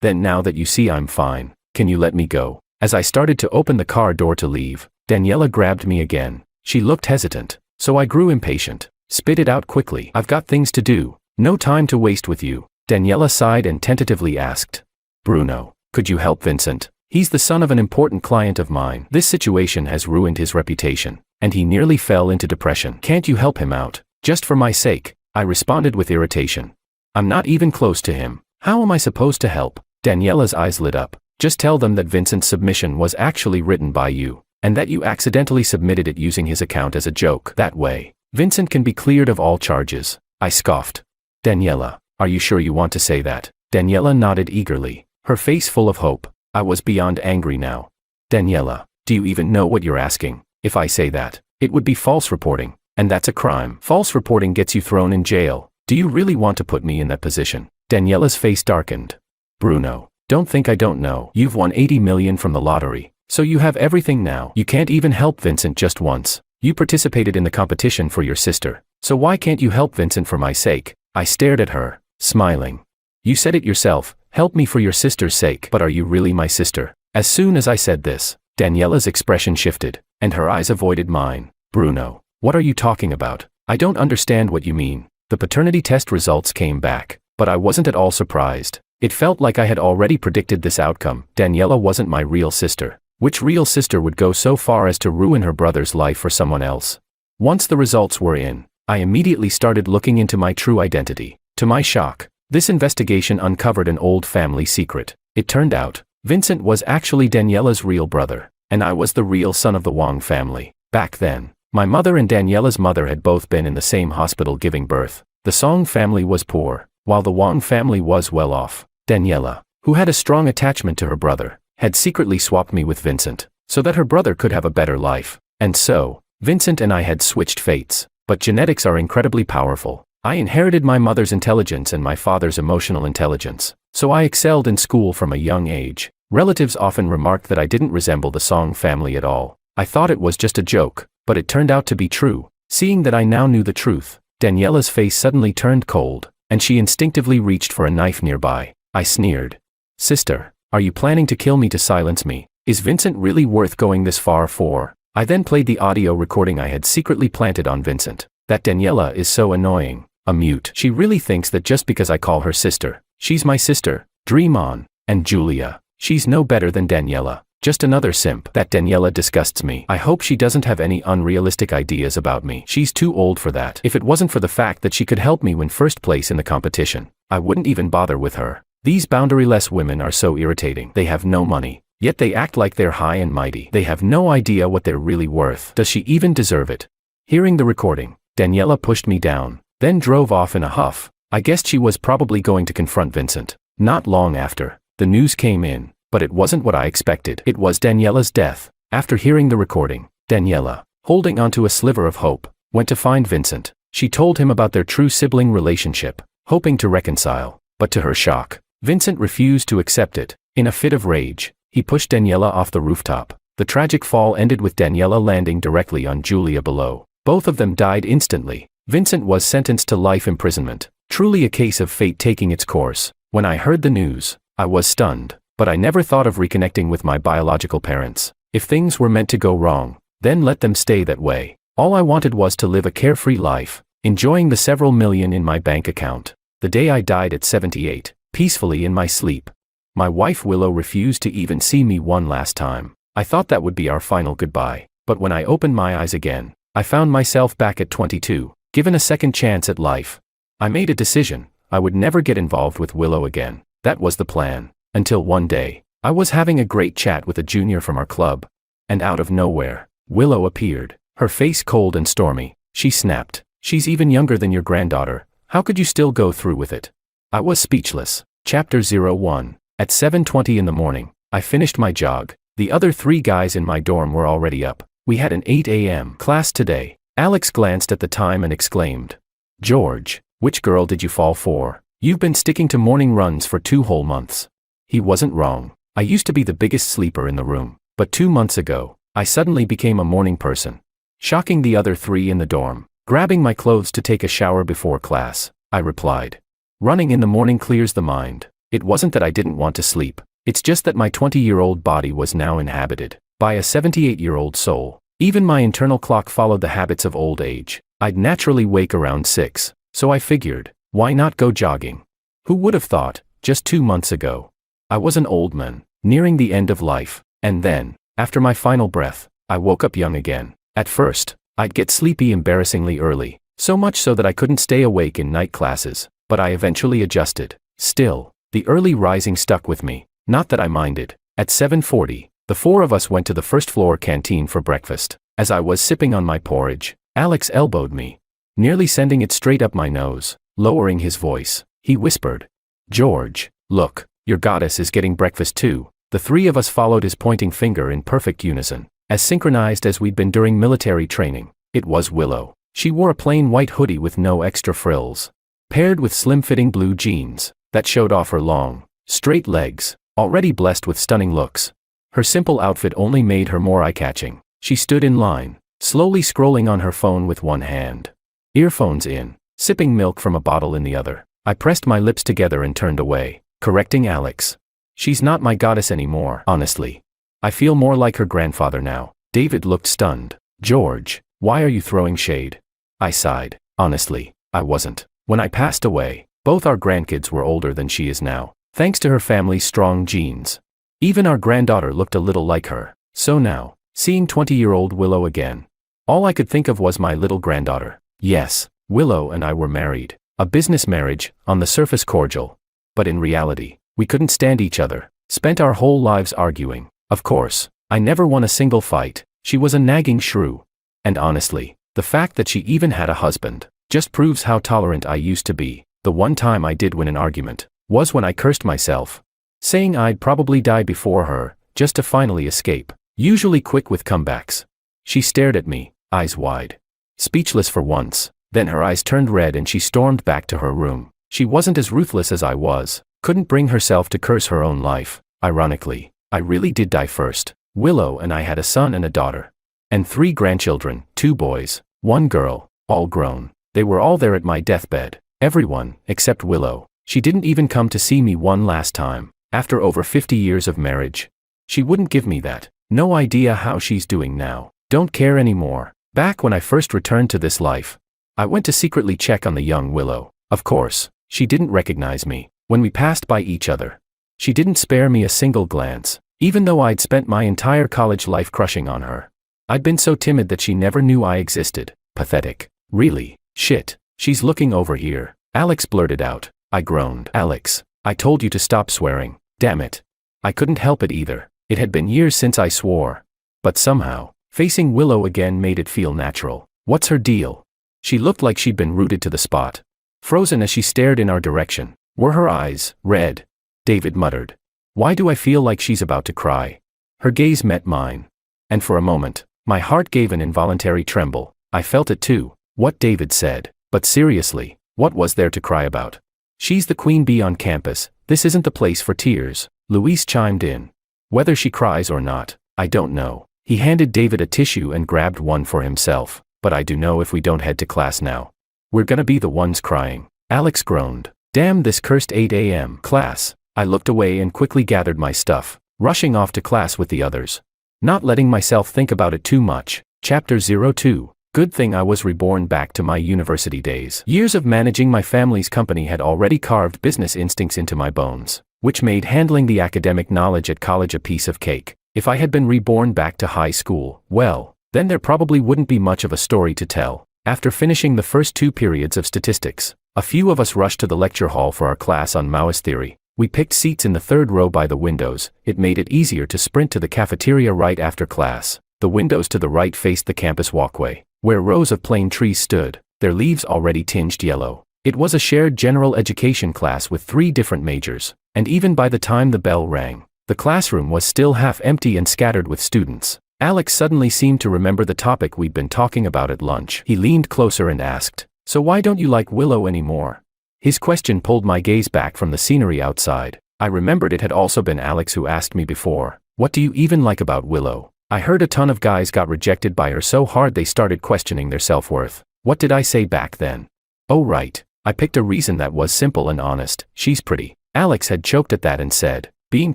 then now that you see I'm fine, can you let me go?" As I started to open the car door to leave, Daniela grabbed me again. She looked hesitant, so I grew impatient. "Spit it out quickly. I've got things to do. No time to waste with you." Daniela sighed and tentatively asked, "Bruno, could you help Vincent? He's the son of an important client of mine. This situation has ruined his reputation, and he nearly fell into depression. Can't you help him out? Just for my sake?" I responded with irritation. "I'm not even close to him. How am I supposed to help?" Daniela's eyes lit up. "Just tell them that Vincent's submission was actually written by you, and that you accidentally submitted it using his account as a joke. That way, Vincent can be cleared of all charges." I scoffed. "Daniela, are you sure you want to say that?" Daniela nodded eagerly, her face full of hope. I was beyond angry now. "Daniela, do you even know what you're asking? If I say that, it would be false reporting, and that's a crime. False reporting gets you thrown in jail. Do you really want to put me in that position?" Daniela's face darkened. "Bruno, don't think I don't know. You've won 80 million from the lottery, so you have everything now. You can't even help Vincent just once. You participated in the competition for your sister, so why can't you help Vincent for my sake?" I stared at her, smiling. "You said it yourself, help me for your sister's sake. But are you really my sister?" As soon as I said this, Daniela's expression shifted, and her eyes avoided mine. "Bruno, what are you talking about? I don't understand what you mean." The paternity test results came back, but I wasn't at all surprised. It felt like I had already predicted this outcome. Daniela wasn't my real sister. Which real sister would go so far as to ruin her brother's life for someone else? Once the results were in, I immediately started looking into my true identity. To my shock, this investigation uncovered an old family secret. It turned out, Vincent was actually Daniela's real brother, and I was the real son of the Wong family. Back then, my mother and Daniela's mother had both been in the same hospital giving birth. The Song family was poor, while the Wong family was well off. Daniela, who had a strong attachment to her brother, had secretly swapped me with Vincent, so that her brother could have a better life. And so, Vincent and I had switched fates. But genetics are incredibly powerful. I inherited my mother's intelligence and my father's emotional intelligence, so I excelled in school from a young age. Relatives often remarked that I didn't resemble the Song family at all. I thought it was just a joke, but it turned out to be true. Seeing that I now knew the truth, Daniela's face suddenly turned cold, and she instinctively reached for a knife nearby. I sneered. "Sister, are you planning to kill me to silence me? Is Vincent really worth going this far for?" I then played the audio recording I had secretly planted on Vincent. "That Daniela is so annoying. A mute. She really thinks that just because I call her sister, she's my sister. Dream on. And Julia, she's no better than Daniela. Just another simp. That Daniela disgusts me. I hope she doesn't have any unrealistic ideas about me. She's too old for that. If it wasn't for the fact that she could help me win first place in the competition, I wouldn't even bother with her. These boundaryless women are so irritating. They have no money, yet they act like they're high and mighty. They have no idea what they're really worth. Does she even deserve it?" Hearing the recording, Daniela pushed me down, then drove off in a huff. I guessed she was probably going to confront Vincent. Not long after, the news came in, but it wasn't what I expected. It was Daniela's death. After hearing the recording, Daniela, holding onto a sliver of hope, went to find Vincent. She told him about their true sibling relationship, hoping to reconcile, but to her shock, Vincent refused to accept it. In a fit of rage, he pushed Daniela off the rooftop. The tragic fall ended with Daniela landing directly on Julia below. Both of them died instantly. Vincent was sentenced to life imprisonment. Truly a case of fate taking its course. When I heard the news, I was stunned, but I never thought of reconnecting with my biological parents. If things were meant to go wrong, then let them stay that way. All I wanted was to live a carefree life, enjoying the several million in my bank account. The day I died at 78, peacefully in my sleep. My wife Willow refused to even see me one last time. I thought that would be our final goodbye, but when I opened my eyes again, I found myself back at 22, given a second chance at life. I made a decision. I would never get involved with Willow again. That was the plan. Until one day, I was having a great chat with a junior from our club, and out of nowhere, Willow appeared, her face cold and stormy. She snapped, "She's even younger than your granddaughter. How could you still go through with it?" I was speechless. Chapter 01. At 7:20 in the morning, I finished my jog. The other 3 guys in my dorm were already up. We had an 8 a.m. class today. Alex glanced at the time and exclaimed, "George, which girl did you fall for? You've been sticking to morning runs for 2 whole months." He wasn't wrong. I used to be the biggest sleeper in the room, but 2 months ago, I suddenly became a morning person, shocking the other 3 in the dorm. Grabbing my clothes to take a shower before class, I replied, "Running in the morning clears the mind." It wasn't that I didn't want to sleep. It's just that my 20-year-old body was now inhabited by a 78-year-old soul. Even my internal clock followed the habits of old age. I'd naturally wake around 6, so I figured, why not go jogging? Who would have thought, just 2 months ago, I was an old man, nearing the end of life, and then, after my final breath, I woke up young again. At first, I'd get sleepy embarrassingly early, so much so that I couldn't stay awake in night classes, but I eventually adjusted. Still, the early rising stuck with me, not that I minded. At 7:40, the 4 of us went to the first-floor canteen for breakfast. As I was sipping on my porridge, Alex elbowed me, nearly sending it straight up my nose. Lowering his voice, he whispered, "George, look, your goddess is getting breakfast too." The 3 of us followed his pointing finger in perfect unison, as synchronized as we'd been during military training. It was Willow. She wore a plain white hoodie with no extra frills, paired with slim-fitting blue jeans that showed off her long, straight legs, already blessed with stunning looks. Her simple outfit only made her more eye-catching. She stood in line, slowly scrolling on her phone with one hand, earphones in, sipping milk from a bottle in the other. I pressed my lips together and turned away, correcting Alex. "She's not my goddess anymore, honestly. I feel more like her grandfather now." David looked stunned. "George, why are you throwing shade?" I sighed. Honestly, I wasn't. When I passed away, both our grandkids were older than she is now, thanks to her family's strong genes. Even our granddaughter looked a little like her. So now, seeing 20-year-old Willow again, all I could think of was my little granddaughter. Yes, Willow and I were married. A business marriage, on the surface cordial. But in reality, we couldn't stand each other. Spent our whole lives arguing. Of course, I never won a single fight. She was a nagging shrew. And honestly, the fact that she even had a husband just proves how tolerant I used to be. The one time I did win an argument was when I cursed myself, saying I'd probably die before her, just to finally escape, usually quick with comebacks. She stared at me, eyes wide, speechless for once, then her eyes turned red and she stormed back to her room. She wasn't as ruthless as I was, couldn't bring herself to curse her own life. Ironically, I really did die first. Willow and I had a son and a daughter. And 3 grandchildren, 2 boys, 1 girl, all grown. They were all there at my deathbed. Everyone, except Willow. She didn't even come to see me one last time, after over 50 years of marriage. She wouldn't give me that. No idea how she's doing now. Don't care anymore. Back when I first returned to this life, I went to secretly check on the young Willow. Of course, she didn't recognize me. When we passed by each other, she didn't spare me a single glance, even though I'd spent my entire college life crushing on her. I'd been so timid that she never knew I existed. Pathetic. Really? Shit. She's looking over here. Alex blurted out. I groaned. Alex, I told you to stop swearing. Damn it. I couldn't help it either. It had been years since I swore. But somehow, facing Willow again made it feel natural. What's her deal? She looked like she'd been rooted to the spot. Frozen as she stared in our direction. Were her eyes red? David muttered. Why do I feel like she's about to cry? Her gaze met mine. And for a moment, my heart gave an involuntary tremble. I felt it too, what David said. But seriously, what was there to cry about? She's the queen bee on campus. This isn't the place for tears. Luis chimed in. Whether she cries or not, I don't know. He handed David a tissue and grabbed one for himself. But I do know if we don't head to class now, we're gonna be the ones crying. Alex groaned. Damn this cursed 8 a.m. class. I looked away and quickly gathered my stuff, rushing off to class with the others. Not letting myself think about it too much. Chapter 02. Good thing I was reborn back to my university days. Years of managing my family's company had already carved business instincts into my bones, which made handling the academic knowledge at college a piece of cake. If I had been reborn back to high school, well, then there probably wouldn't be much of a story to tell. After finishing the first 2 periods of statistics, a few of us rushed to the lecture hall for our class on Maoist theory. We picked seats in the 3rd row by the windows. It made it easier to sprint to the cafeteria right after class. The windows to the right faced the campus walkway, where rows of plane trees stood, their leaves already tinged yellow. It was a shared general education class with 3 different majors, and even by the time the bell rang, the classroom was still half empty and scattered with students. Alex suddenly seemed to remember the topic we'd been talking about at lunch. He leaned closer and asked, "So why don't you like Willow anymore?" His question pulled my gaze back from the scenery outside. I remembered it had also been Alex who asked me before, "What do you even like about Willow?" I heard a ton of guys got rejected by her so hard they started questioning their self-worth. What did I say back then? Oh right, I picked a reason that was simple and honest. She's pretty. Alex had choked at that and said, "Being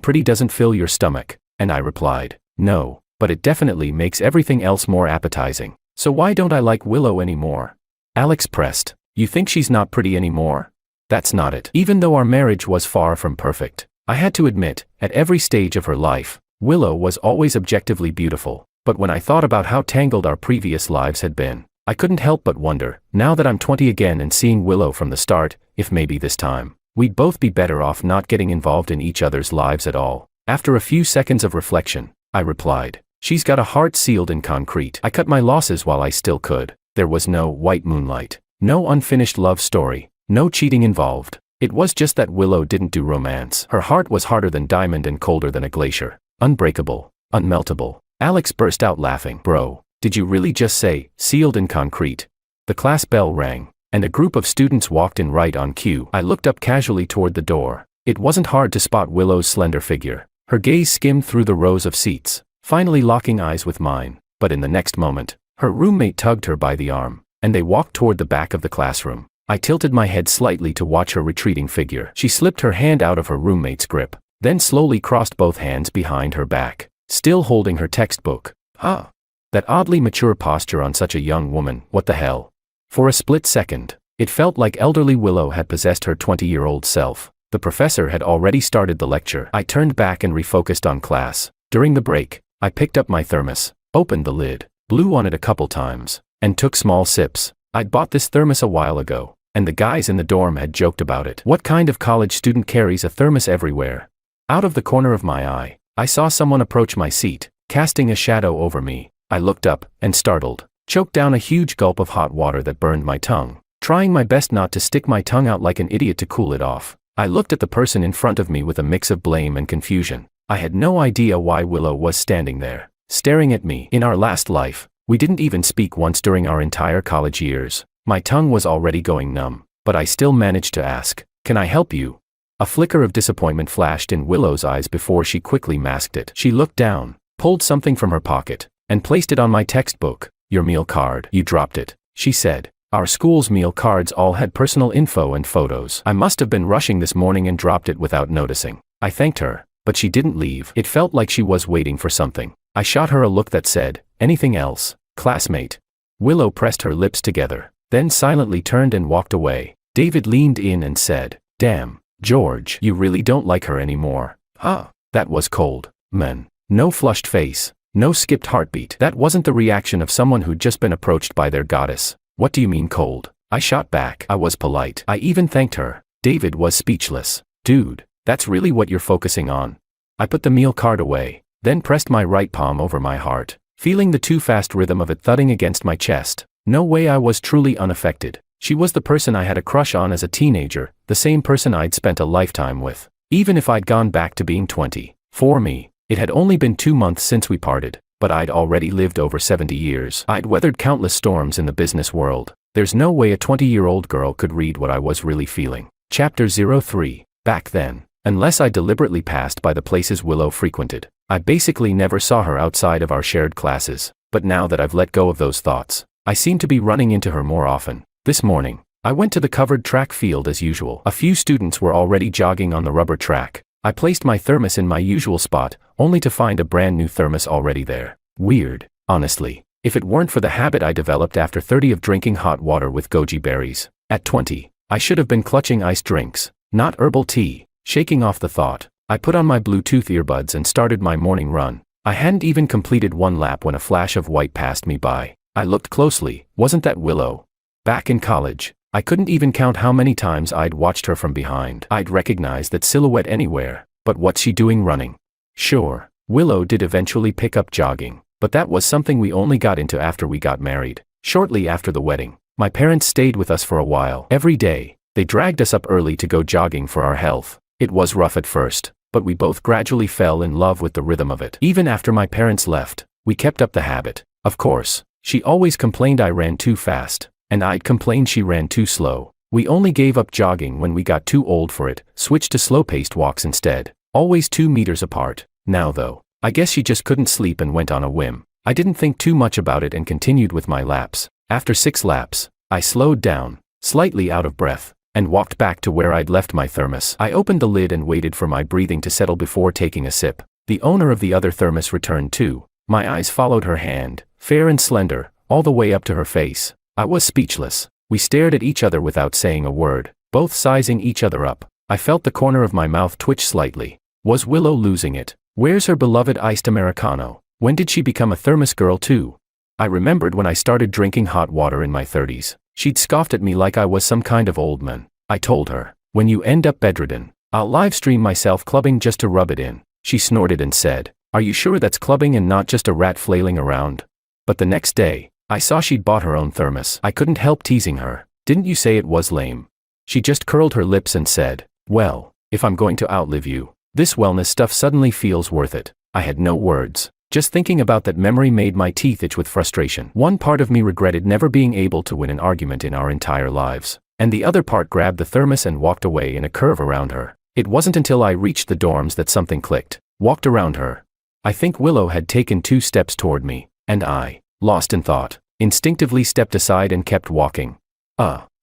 pretty doesn't fill your stomach." And I replied, "No, but it definitely makes everything else more appetizing. So why don't I like Willow anymore?" Alex pressed, "You think she's not pretty anymore?" That's not it. Even though our marriage was far from perfect, I had to admit, at every stage of her life, Willow was always objectively beautiful. But when I thought about how tangled our previous lives had been, I couldn't help but wonder, now that I'm 20 again and seeing Willow from the start, if maybe this time, we'd both be better off not getting involved in each other's lives at all. After a few seconds of reflection, I replied, "She's got a heart sealed in concrete." I cut my losses while I still could. There was no white moonlight, no unfinished love story, no cheating involved. It was just that Willow didn't do romance. Her heart was harder than diamond and colder than a glacier. Unbreakable, unmeltable. Alex burst out laughing. "Bro, did you really just say, sealed in concrete?" The class bell rang, and a group of students walked in right on cue. I looked up casually toward the door. It wasn't hard to spot Willow's slender figure. Her gaze skimmed through the rows of seats, finally locking eyes with mine. But in the next moment, her roommate tugged her by the arm, and they walked toward the back of the classroom. I tilted my head slightly to watch her retreating figure. She slipped her hand out of her roommate's grip, then slowly crossed both hands behind her back, still holding her textbook. That oddly mature posture on such a young woman, what the hell? For a split second, it felt like elderly Willow had possessed her 20-year-old self. The professor had already started the lecture. I turned back and refocused on class. During the break, I picked up my thermos, opened the lid, blew on it a couple times, and took small sips. I'd bought this thermos a while ago, and the guys in the dorm had joked about it. What kind of college student carries a thermos everywhere? Out of the corner of my eye, I saw someone approach my seat, casting a shadow over me. I looked up, and startled, choked down a huge gulp of hot water that burned my tongue, trying my best not to stick my tongue out like an idiot to cool it off. I looked at the person in front of me with a mix of blame and confusion. I had no idea why Willow was standing there, staring at me. In our last life, we didn't even speak once during our entire college years. My tongue was already going numb, but I still managed to ask, "Can I help you?" A flicker of disappointment flashed in Willow's eyes before she quickly masked it. She looked down, pulled something from her pocket, and placed it on my textbook. "Your meal card. You dropped it," she said. Our school's meal cards all had personal info and photos. I must have been rushing this morning and dropped it without noticing. I thanked her, but she didn't leave. It felt like she was waiting for something. I shot her a look that said, "Anything else, classmate?" Willow pressed her lips together, then silently turned and walked away. David leaned in and said, "Damn, George, you really don't like her anymore, huh?" That was cold, man. No flushed face, no skipped heartbeat. That wasn't the reaction of someone who'd just been approached by their goddess. "What do you mean cold?" I shot back. I was polite. I even thanked her. David was speechless. "Dude, that's really what you're focusing on?" I put the meal card away, then pressed my right palm over my heart, feeling the too fast rhythm of it thudding against my chest. No way I was truly unaffected. She was the person I had a crush on as a teenager, the same person I'd spent a lifetime with. Even if I'd gone back to being 20, for me, it had only been 2 months since we parted, but I'd already lived over 70 years. I'd weathered countless storms in the business world. There's no way a 20-year-old girl could read what I was really feeling. Chapter 03. Back then, unless I deliberately passed by the places Willow frequented, I basically never saw her outside of our shared classes. But now that I've let go of those thoughts, I seem to be running into her more often. This morning, I went to the covered track field as usual. A few students were already jogging on the rubber track. I placed my thermos in my usual spot, only to find a brand new thermos already there. Weird, honestly. If it weren't for the habit I developed after 30 of drinking hot water with goji berries. At 20, I should have been clutching iced drinks, not herbal tea. Shaking off the thought, I put on my Bluetooth earbuds and started my morning run. I hadn't even completed one lap when a flash of white passed me by. I looked closely. Wasn't that Willow? Back in college, I couldn't even count how many times I'd watched her from behind. I'd recognize that silhouette anywhere. But what's she doing running? Sure, Willow did eventually pick up jogging, but that was something we only got into after we got married. Shortly after the wedding, my parents stayed with us for a while. Every day, they dragged us up early to go jogging for our health. It was rough at first, but we both gradually fell in love with the rhythm of it. Even after my parents left, we kept up the habit. Of course, she always complained I ran too fast, and I'd complain she ran too slow. We only gave up jogging when we got too old for it, switched to slow-paced walks instead, always 2 meters apart. Now though, I guess she just couldn't sleep and went on a whim. I didn't think too much about it and continued with my laps. After 6 laps, I slowed down, slightly out of breath, and walked back to where I'd left my thermos. I opened the lid and waited for my breathing to settle before taking a sip. The owner of the other thermos returned too. My eyes followed her hand, fair and slender, all the way up to her face. I was speechless. We stared at each other without saying a word, both sizing each other up. I felt the corner of my mouth twitch slightly. Was Willow losing it? Where's her beloved iced Americano? When did she become a thermos girl too? I remembered when I started drinking hot water in my 30s. She'd scoffed at me like I was some kind of old man. I told her, "When you end up bedridden, I'll live stream myself clubbing just to rub it in." She snorted and said, "Are you sure that's clubbing and not just a rat flailing around?" But the next day, I saw she'd bought her own thermos. I couldn't help teasing her. "Didn't you say it was lame?" She just curled her lips and said, "Well, if I'm going to outlive you, this wellness stuff suddenly feels worth it." I had no words. Just thinking about that memory made my teeth itch with frustration. One part of me regretted never being able to win an argument in our entire lives, and the other part grabbed the thermos and walked away in a curve around her. It wasn't until I reached the dorms that something clicked. Walked around her. I think Willow had taken 2 steps toward me, and I, lost in thought, instinctively stepped aside and kept walking.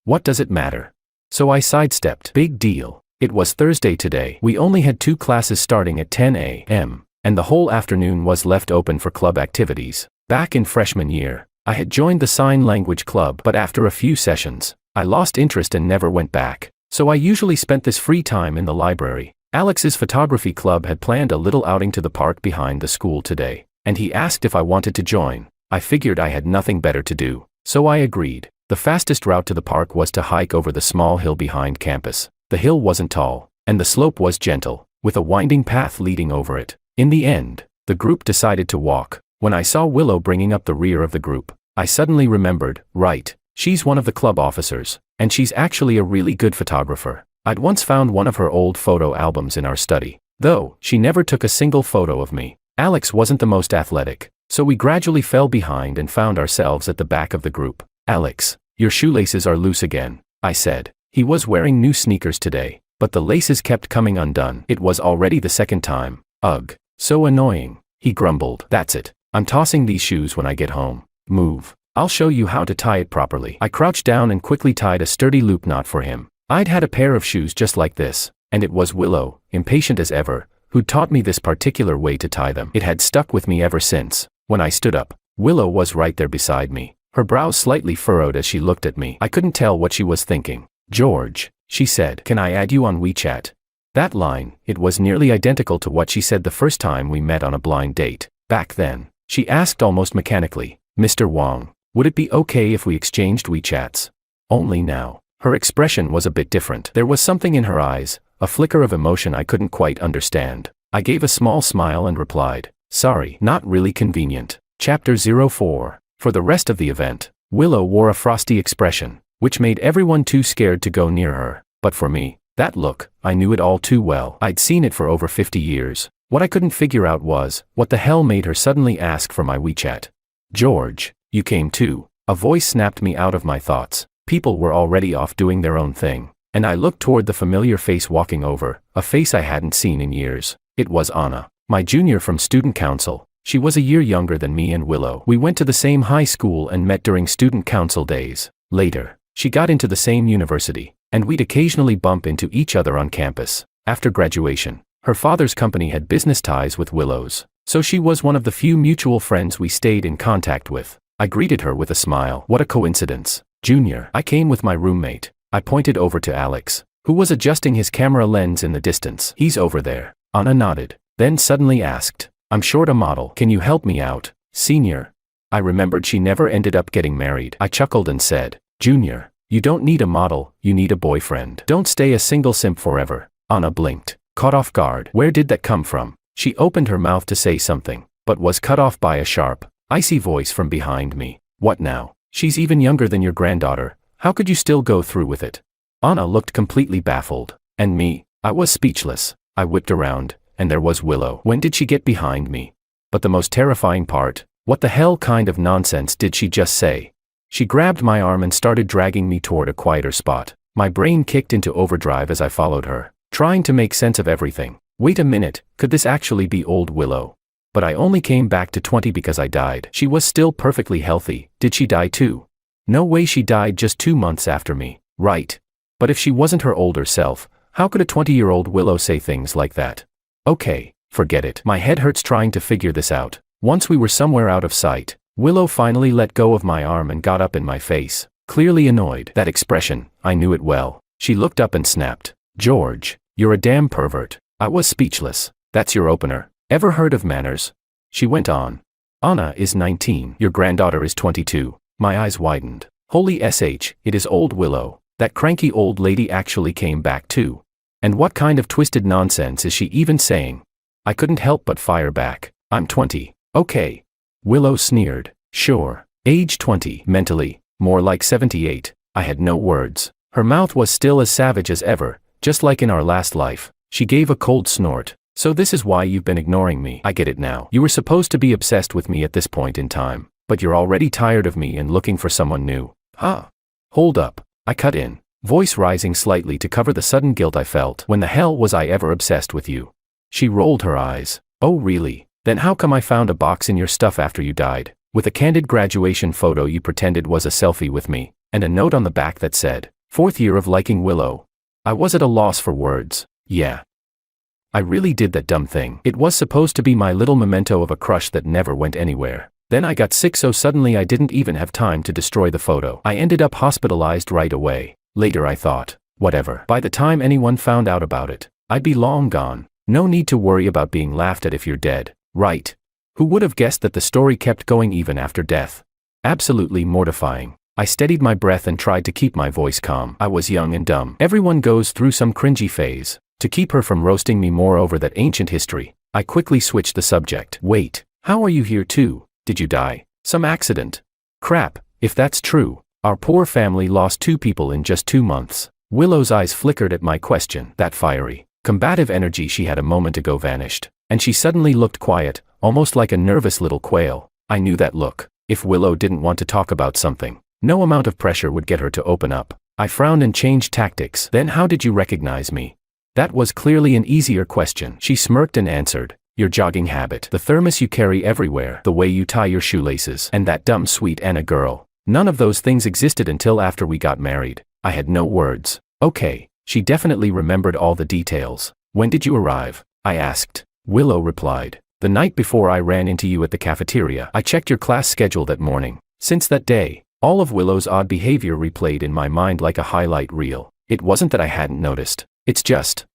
What does it matter? So I sidestepped. Big deal. It was Thursday today. We only had 2 classes starting at 10 a.m., and the whole afternoon was left open for club activities. Back in freshman year, I had joined the sign language club, but after a few sessions, I lost interest and never went back. So I usually spent this free time in the library. Alex's photography club had planned a little outing to the park behind the school today, and he asked if I wanted to join. I figured I had nothing better to do, so I agreed. The fastest route to the park was to hike over the small hill behind campus. The hill wasn't tall, and the slope was gentle, with a winding path leading over it. In the end, the group decided to walk. When I saw Willow bringing up the rear of the group, I suddenly remembered, right, she's one of the club officers, and she's actually a really good photographer. I'd once found one of her old photo albums in our study, though she never took a single photo of me. Alex wasn't the most athletic, so we gradually fell behind and found ourselves at the back of the group. "Alex, your shoelaces are loose again," I said. He was wearing new sneakers today, but the laces kept coming undone. It was already the second time. "Ugh, so annoying," he grumbled. "That's it. I'm tossing these shoes when I get home. Move. I'll show you how to tie it properly." I crouched down and quickly tied a sturdy loop knot for him. I'd had a pair of shoes just like this, and it was Willow, impatient as ever, who taught me this particular way to tie them. It had stuck with me ever since. When I stood up, Willow was right there beside me, her brows slightly furrowed as she looked at me. I couldn't tell what she was thinking. "George," she said, "can I add you on WeChat?" That line, it was nearly identical to what she said the first time we met on a blind date. Back then, she asked almost mechanically, "Mr. Wong, would it be okay if we exchanged WeChats?" Only now, her expression was a bit different. There was something in her eyes, a flicker of emotion I couldn't quite understand. I gave a small smile and replied, "Sorry, not really convenient." Chapter 04. For the rest of the event, Willow wore a frosty expression, which made everyone too scared to go near her. But for me, that look, I knew it all too well. I'd seen it for over 50 years. What I couldn't figure out was, what the hell made her suddenly ask for my WeChat? "George, you came too." A voice snapped me out of my thoughts. People were already off doing their own thing, and I looked toward the familiar face walking over, a face I hadn't seen in years. It was Anna, my junior from student council. She was a year younger than me and Willow. We went to the same high school and met during student council days. Later, she got into the same university, and we'd occasionally bump into each other on campus. After graduation, her father's company had business ties with Willow's, so she was one of the few mutual friends we stayed in contact with. I greeted her with a smile. "What a coincidence, Junior." I came with my roommate. I pointed over to Alex, who was adjusting his camera lens in the distance. "He's over there." Anna nodded, then suddenly asked, "I'm short a model. Can you help me out, Senior?" I remembered she never ended up getting married. I chuckled and said, "Junior, you don't need a model, you need a boyfriend. Don't stay a single simp forever." Anna blinked, caught off guard. Where did that come from? She opened her mouth to say something, but was cut off by a sharp, icy voice from behind me. "What now? She's even younger than your granddaughter. How could you still go through with it?" Anna looked completely baffled. And me, I was speechless. I whipped around, and there was Willow. When did she get behind me? But the most terrifying part, what the hell kind of nonsense did she just say? She grabbed my arm and started dragging me toward a quieter spot. My brain kicked into overdrive as I followed her, trying to make sense of everything. Wait a minute, could this actually be old Willow? But I only came back to 20 because I died. She was still perfectly healthy. Did she die too? No way, she died just 2 months after me, right? But if she wasn't her older self, how could a 20-year-old Willow say things like that? Okay, forget it. My head hurts trying to figure this out. Once we were somewhere out of sight, Willow finally let go of my arm and got up in my face, clearly annoyed. That expression, I knew it well. She looked up and snapped, "George, you're a damn pervert." I was speechless. "That's your opener. Ever heard of manners?" She went on. "Anna is 19. Your granddaughter is 22. My eyes widened. Holy sh, it is old Willow. That cranky old lady actually came back too. And what kind of twisted nonsense is she even saying? I couldn't help but fire back. "I'm 20. Okay." Willow sneered. "Sure. Age 20. Mentally, more like 78. I had no words. Her mouth was still as savage as ever, just like in our last life. She gave a cold snort. "So this is why you've been ignoring me. I get it now. You were supposed to be obsessed with me at this point in time, but you're already tired of me and looking for someone new. Huh? Hold up." I cut in, voice rising slightly to cover the sudden guilt I felt. "When the hell was I ever obsessed with you?" She rolled her eyes. "Oh really? Then how come I found a box in your stuff after you died, with a candid graduation photo you pretended was a selfie with me, and a note on the back that said, 4th year of liking Willow?" I was at a loss for words. Yeah. I really did that dumb thing. It was supposed to be my little memento of a crush that never went anywhere. Then I got sick, so suddenly I didn't even have time to destroy the photo. I ended up hospitalized right away. Later I thought, whatever. By the time anyone found out about it, I'd be long gone. No need to worry about being laughed at if you're dead, right? Who would have guessed that the story kept going even after death? Absolutely mortifying. I steadied my breath and tried to keep my voice calm. I was young and dumb. Everyone goes through some cringy phase. To keep her from roasting me more over that ancient history, I quickly switched the subject. Wait, how are you here too? Did you die? Some accident? Crap, if that's true, our poor family lost 2 people in just 2 months. Willow's eyes flickered at my question. That fiery, combative energy she had a moment ago vanished, and she suddenly looked quiet, almost like a nervous little quail. I knew that look. If Willow didn't want to talk about something, no amount of pressure would get her to open up. I frowned and changed tactics. Then how did you recognize me? That was clearly an easier question. She smirked and answered, your jogging habit, the thermos you carry everywhere, the way you tie your shoelaces, and that dumb sweet Anna girl. None of those things existed until after we got married. I had no words. Okay, she definitely remembered all the details. When did you arrive? I asked. Willow replied, the night before I ran into you at the cafeteria. I checked your class schedule that morning. Since that day, all of Willow's odd behavior replayed in my mind like a highlight reel. It wasn't that I hadn't noticed. It's just,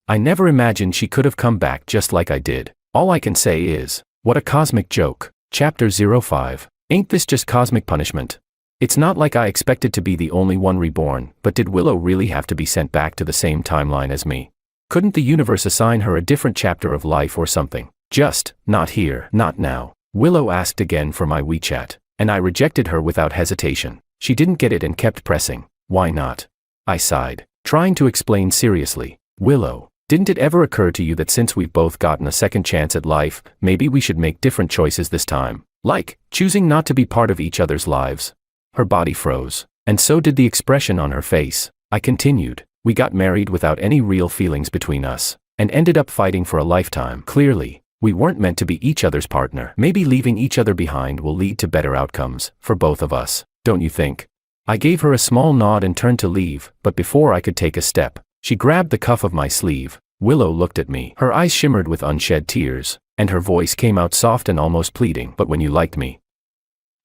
I never imagined she could have come back just like I did. All I can say is, what a cosmic joke. Chapter 05. Ain't this just cosmic punishment? It's not like I expected to be the only one reborn, but did Willow really have to be sent back to the same timeline as me? Couldn't the universe assign her a different chapter of life or something? Just, not here, not now. Willow asked again for my WeChat, and I rejected her without hesitation. She didn't get it and kept pressing. Why not? I sighed, trying to explain seriously. Willow, didn't it ever occur to you that since we've both gotten a second chance at life, maybe we should make different choices this time? Like, choosing not to be part of each other's lives? Her body froze, and so did the expression on her face. I continued, we got married without any real feelings between us, and ended up fighting for a lifetime. Clearly, we weren't meant to be each other's partner. Maybe leaving each other behind will lead to better outcomes, for both of us, don't you think? I gave her a small nod and turned to leave, but before I could take a step, she grabbed the cuff of my sleeve. Willow looked at me. Her eyes shimmered with unshed tears, and her voice came out soft and almost pleading. But when you liked me,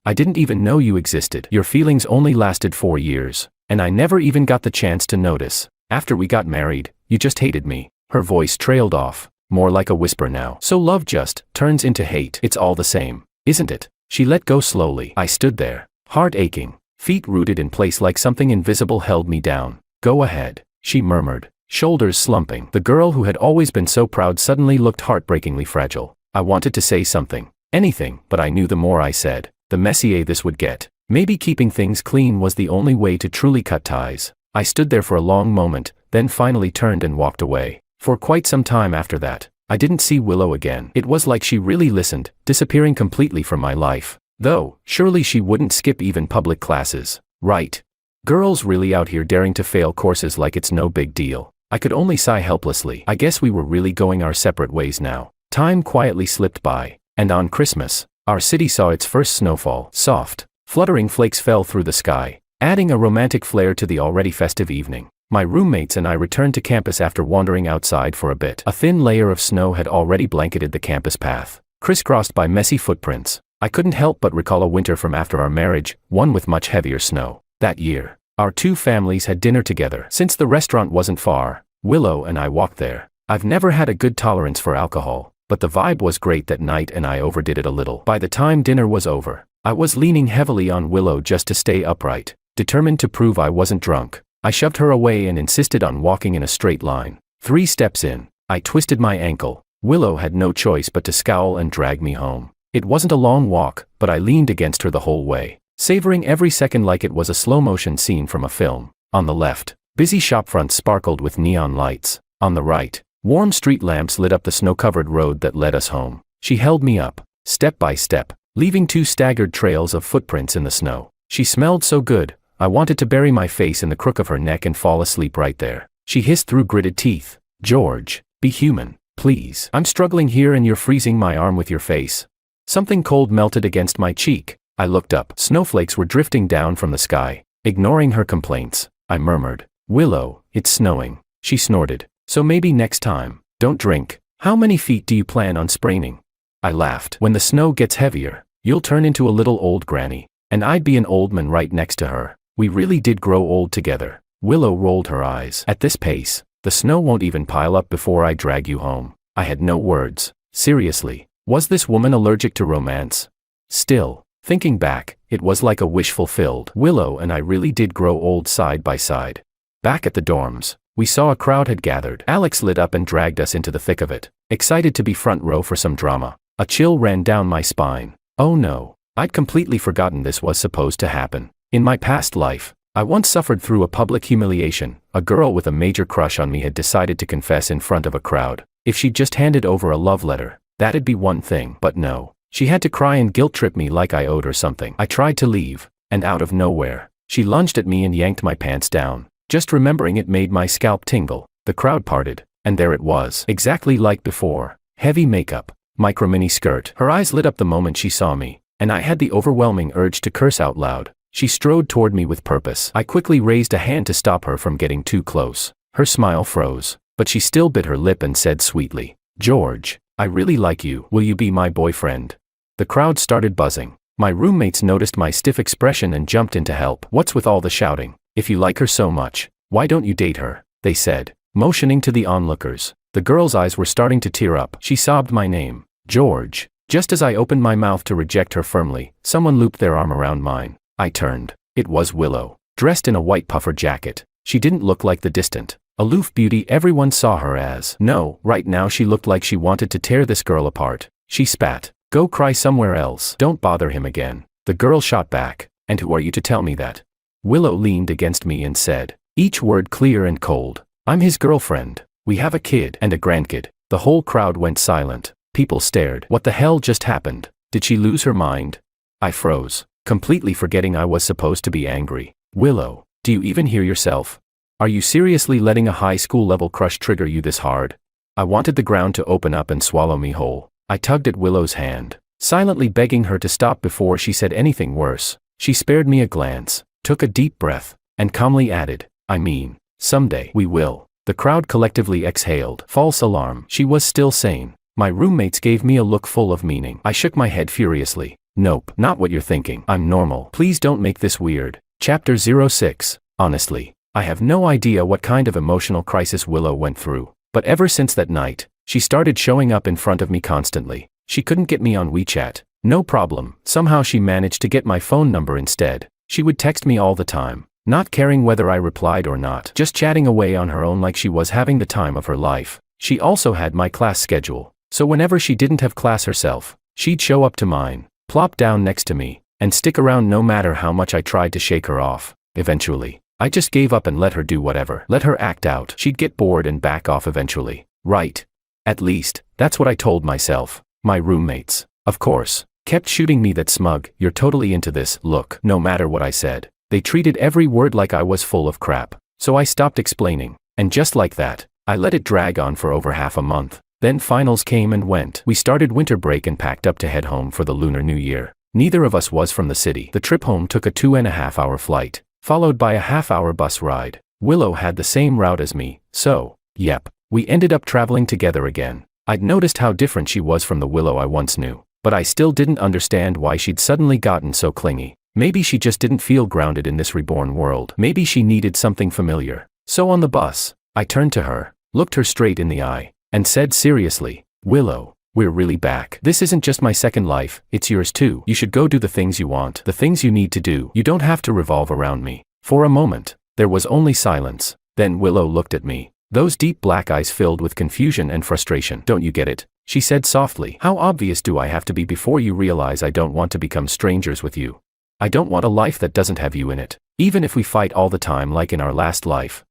I didn't even know you existed. Your feelings only lasted 4 years, and I never even got the chance to notice. After we got married, you just hated me. Her voice trailed off, more like a whisper now. So love just turns into hate. It's all the same, isn't it? She let go slowly. I stood there, heart aching, feet rooted in place like something invisible held me down. Go ahead, she murmured, shoulders slumping. The girl who had always been so proud suddenly looked heartbreakingly fragile. I wanted to say something, anything, but I knew the more I said, the messier this would get. Maybe keeping things clean was the only way to truly cut ties. I stood there for a long moment, then finally turned and walked away. For quite some time after that, I didn't see Willow again. It was like she really listened, disappearing completely from my life. Though, surely she wouldn't skip even public classes, right? Girls really out here daring to fail courses like it's no big deal. I could only sigh helplessly. I guess we were really going our separate ways now. Time quietly slipped by, and on Christmas, our city saw its first snowfall. Soft, fluttering flakes fell through the sky, adding a romantic flair to the already festive evening. My roommates and I returned to campus after wandering outside for a bit. A thin layer of snow had already blanketed the campus path, crisscrossed by messy footprints. I couldn't help but recall a winter from after our marriage, one with much heavier snow. That year, our 2 families had dinner together. Since the restaurant wasn't far, Willow and I walked there. I've never had a good tolerance for alcohol, but the vibe was great that night and I overdid it a little. By the time dinner was over, I was leaning heavily on Willow just to stay upright, determined to prove I wasn't drunk. I shoved her away and insisted on walking in a straight line. 3 steps in, I twisted my ankle. Willow had no choice but to scowl and drag me home. It wasn't a long walk, but I leaned against her the whole way, savoring every second like it was a slow-motion scene from a film. On the left, busy shopfronts sparkled with neon lights. On the right, warm street lamps lit up the snow-covered road that led us home. She held me up, step by step, leaving 2 staggered trails of footprints in the snow. She smelled so good, I wanted to bury my face in the crook of her neck and fall asleep right there. She hissed through gritted teeth, George, be human, please. I'm struggling here and you're freezing my arm with your face. Something cold melted against my cheek. I looked up. Snowflakes were drifting down from the sky. Ignoring her complaints, I murmured, Willow, it's snowing. She snorted. So maybe next time, don't drink. How many feet do you plan on spraining? I laughed. When the snow gets heavier, you'll turn into a little old granny, and I'd be an old man right next to her. We really did grow old together. Willow rolled her eyes. At this pace, the snow won't even pile up before I drag you home. I had no words. Seriously, was this woman allergic to romance? Still, thinking back, it was like a wish fulfilled. Willow and I really did grow old side by side. Back at the dorms, we saw a crowd had gathered. Alex lit up and dragged us into the thick of it, excited to be front row for some drama. A chill ran down my spine. Oh no, I'd completely forgotten this was supposed to happen. In my past life, I once suffered through a public humiliation. A girl with a major crush on me had decided to confess in front of a crowd. If she'd just handed over a love letter, that'd be one thing. But no, she had to cry and guilt-trip me like I owed her something. I tried to leave, and out of nowhere, she lunged at me and yanked my pants down. Just remembering it made my scalp tingle. The crowd parted, and there it was, exactly like before. Heavy makeup, micro mini skirt. Her eyes lit up the moment she saw me, and I had the overwhelming urge to curse out loud. She strode toward me with purpose. I quickly raised a hand to stop her from getting too close. Her smile froze, but she still bit her lip and said sweetly, "George, I really like you. Will you be my boyfriend?" The crowd started buzzing. My roommates noticed my stiff expression and jumped in to help. "What's with all the shouting? If you like her so much, why don't you date her?" they said, motioning to the onlookers. The girl's eyes were starting to tear up. She sobbed my name, George. Just as I opened my mouth to reject her firmly, someone looped their arm around mine. I turned. It was Willow, dressed in a white puffer jacket. She didn't look like the distant, aloof beauty everyone saw her as. No, right now she looked like she wanted to tear this girl apart. She spat. "Go cry somewhere else. Don't bother him again." The girl shot back. "And who are you to tell me that?" Willow leaned against me and said, each word clear and cold, "I'm his girlfriend. We have a kid and a grandkid." The whole crowd went silent. People stared. What the hell just happened? Did she lose her mind? I froze, completely forgetting I was supposed to be angry. "Willow, do you even hear yourself? Are you seriously letting a high school level crush trigger you this hard?" I wanted the ground to open up and swallow me whole. I tugged at Willow's hand, silently begging her to stop before she said anything worse. She spared me a glance, took a deep breath, and calmly added, "I mean, someday we will." The crowd collectively exhaled. False alarm. She was still sane. My roommates gave me a look full of meaning. I shook my head furiously. "Nope, not what you're thinking. I'm normal. Please don't make this weird." Chapter 06. Honestly, I have no idea what kind of emotional crisis Willow went through, but ever since that night, she started showing up in front of me constantly. She couldn't get me on WeChat. No problem. Somehow she managed to get my phone number instead. She would text me all the time, not caring whether I replied or not, just chatting away on her own like she was having the time of her life. She also had my class schedule, so whenever she didn't have class herself, she'd show up to mine, plop down next to me, and stick around no matter how much I tried to shake her off. Eventually, I just gave up and let her do whatever. Let her act out. She'd get bored and back off eventually. Right. At least, that's what I told myself. My roommates, of course, kept shooting me that smug, "You're totally into this" look, no matter what I said. They treated every word like I was full of crap. So I stopped explaining, and just like that, I let it drag on for over half a month. Then finals came and went. We started winter break and packed up to head home for the Lunar New Year. Neither of us was from the city. The trip home took a 2.5-hour flight, followed by a half-hour bus ride. Willow had the same route as me, so, yep, we ended up traveling together again. I'd noticed how different she was from the Willow I once knew, but I still didn't understand why she'd suddenly gotten so clingy. Maybe she just didn't feel grounded in this reborn world. Maybe she needed something familiar. So on the bus, I turned to her, looked her straight in the eye, and said seriously, "Willow, we're really back. This isn't just my second life, it's yours too. You should go do the things you want, the things you need to do. You don't have to revolve around me." For a moment, there was only silence. Then Willow looked at me, those deep black eyes filled with confusion and frustration. "Don't you get it?" she said softly. "How obvious do I have to be before you realize I don't want to become strangers with you? I don't want a life that doesn't have you in it, even if we fight all the time like in our last life.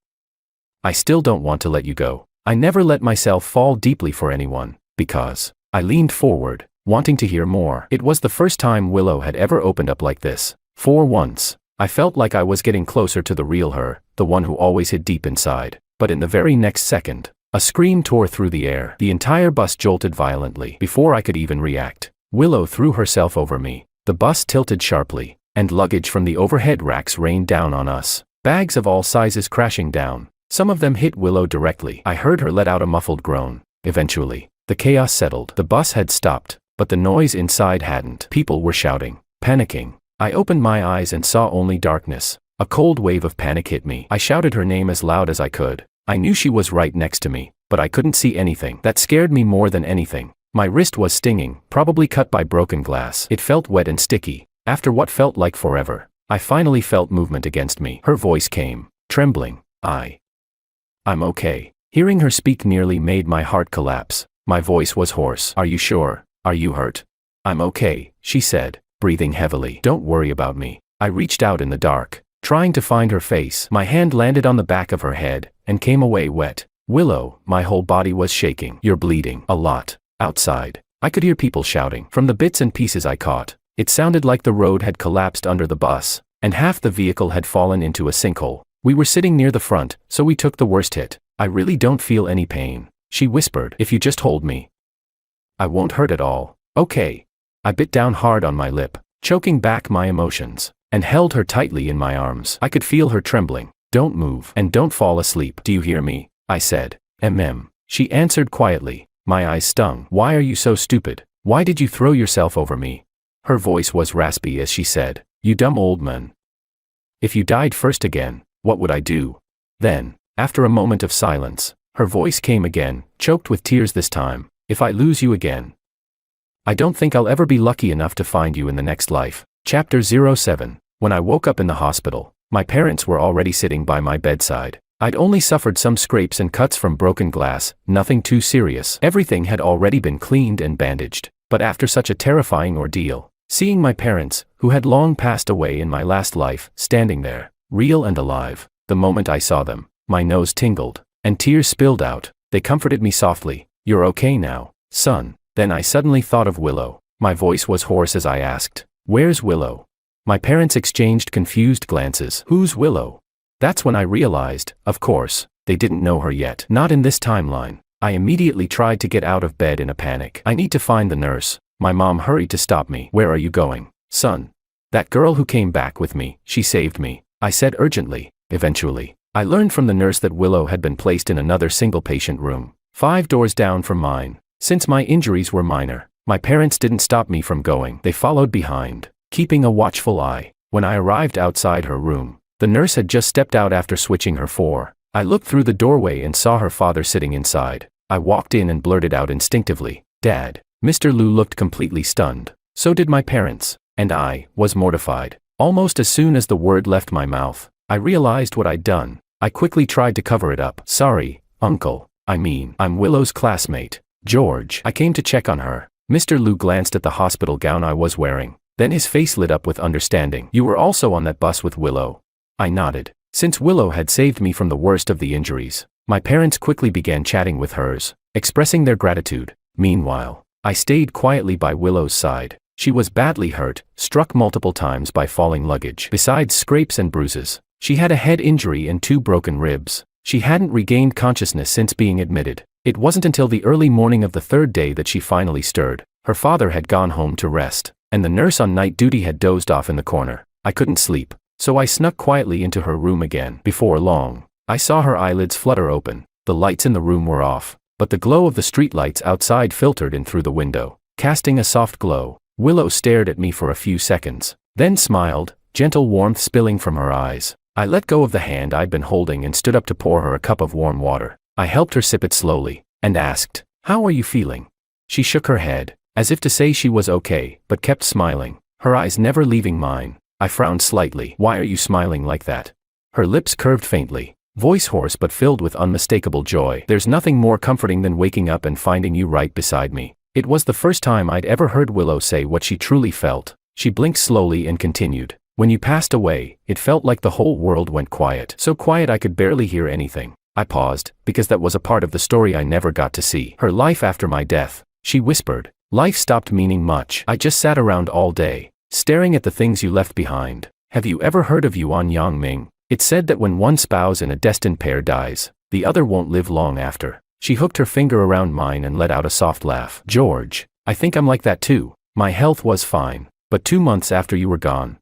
I still don't want to let you go. I never let myself fall deeply for anyone, because..." I leaned forward, wanting to hear more. It was the first time Willow had ever opened up like this. For once, I felt like I was getting closer to the real her, the one who always hid deep inside. But in the very next second, a scream tore through the air. The entire bus jolted violently. Before I could even react, Willow threw herself over me. The bus tilted sharply, and luggage from the overhead racks rained down on us. Bags of all sizes crashing down. Some of them hit Willow directly. I heard her let out a muffled groan. Eventually, the chaos settled. The bus had stopped, but the noise inside hadn't. People were shouting, panicking. I opened my eyes and saw only darkness. A cold wave of panic hit me. I shouted her name as loud as I could. I knew she was right next to me, but I couldn't see anything. That scared me more than anything. My wrist was stinging, probably cut by broken glass. It felt wet and sticky. After what felt like forever, I finally felt movement against me. Her voice came, trembling. I'm okay. Hearing her speak nearly made my heart collapse. My voice was hoarse. Are you sure? Are you hurt? I'm okay, she said, breathing heavily. Don't worry about me. I reached out in the dark, trying to find her face. My hand landed on the back of her head and came away wet. Willow, my whole body was shaking. You're bleeding. A lot. Outside, I could hear people shouting. From the bits and pieces I caught, it sounded like the road had collapsed under the bus, and half the vehicle had fallen into a sinkhole. We were sitting near the front, so we took the worst hit. I really don't feel any pain, she whispered. If you just hold me, I won't hurt at all. Okay. I bit down hard on my lip, choking back my emotions, and held her tightly in my arms. I could feel her trembling. Don't move, and don't fall asleep. Do you hear me? I said. She answered quietly. My eyes stung. Why are you so stupid? Why did you throw yourself over me? Her voice was raspy as she said, you dumb old man. If you died first again, what would I do? Then, after a moment of silence, her voice came again, choked with tears this time. If I lose you again, I don't think I'll ever be lucky enough to find you in the next life. Chapter 07. When I woke up in the hospital, my parents were already sitting by my bedside. I'd only suffered some scrapes and cuts from broken glass, nothing too serious. Everything had already been cleaned and bandaged. But after such a terrifying ordeal, seeing my parents, who had long passed away in my last life, standing there, real and alive, the moment I saw them, my nose tingled, and tears spilled out. They comforted me softly. You're okay now, son. Then I suddenly thought of Willow. My voice was hoarse as I asked, where's Willow? My parents exchanged confused glances. Who's Willow? That's when I realized, of course, they didn't know her yet. Not in this timeline. I immediately tried to get out of bed in a panic. I need to find the nurse. My mom hurried to stop me. Where are you going, son? That girl who came back with me, she saved me, I said urgently. Eventually, I learned from the nurse that Willow had been placed in another single-patient room, 5 doors down from mine. Since my injuries were minor, my parents didn't stop me from going. They followed behind, keeping a watchful eye. When I arrived outside her room, the nurse had just stepped out after switching her for. I looked through the doorway and saw her father sitting inside. I walked in and blurted out instinctively, Dad. Mr. Liu looked completely stunned. So did my parents, and I was mortified. Almost as soon as the word left my mouth, I realized what I'd done. I quickly tried to cover it up. Sorry, Uncle. I'm Willow's classmate, George. I came to check on her. Mr. Liu glanced at the hospital gown I was wearing. Then his face lit up with understanding. You were also on that bus with Willow. I nodded. Since Willow had saved me from the worst of the injuries, my parents quickly began chatting with hers, expressing their gratitude. Meanwhile, I stayed quietly by Willow's side. She was badly hurt, struck multiple times by falling luggage. Besides scrapes and bruises, she had a head injury and 2 broken ribs. She hadn't regained consciousness since being admitted. It wasn't until the early morning of the 3rd day that she finally stirred. Her father had gone home to rest, and the nurse on night duty had dozed off in the corner. I couldn't sleep, so I snuck quietly into her room again. Before long, I saw her eyelids flutter open. The lights in the room were off, but the glow of the streetlights outside filtered in through the window, casting a soft glow. Willow stared at me for a few seconds, then smiled, gentle warmth spilling from her eyes. I let go of the hand I'd been holding and stood up to pour her a cup of warm water. I helped her sip it slowly, and asked, How are you feeling? She shook her head, as if to say she was okay, but kept smiling, her eyes never leaving mine. I frowned slightly. Why are you smiling like that? Her lips curved faintly, voice hoarse but filled with unmistakable joy. There's nothing more comforting than waking up and finding you right beside me. It was the first time I'd ever heard Willow say what she truly felt. She blinked slowly and continued. When you passed away, it felt like the whole world went quiet. So quiet I could barely hear anything. I paused, because that was a part of the story I never got to see. Her life after my death, she whispered. Life stopped meaning much. I just sat around all day, staring at the things you left behind. Have you ever heard of Yuan Yang Ming? It's said that when one spouse in a destined pair dies, the other won't live long after. She hooked her finger around mine and let out a soft laugh. George, I think I'm like that too. My health was fine, but 2 months after you were gone,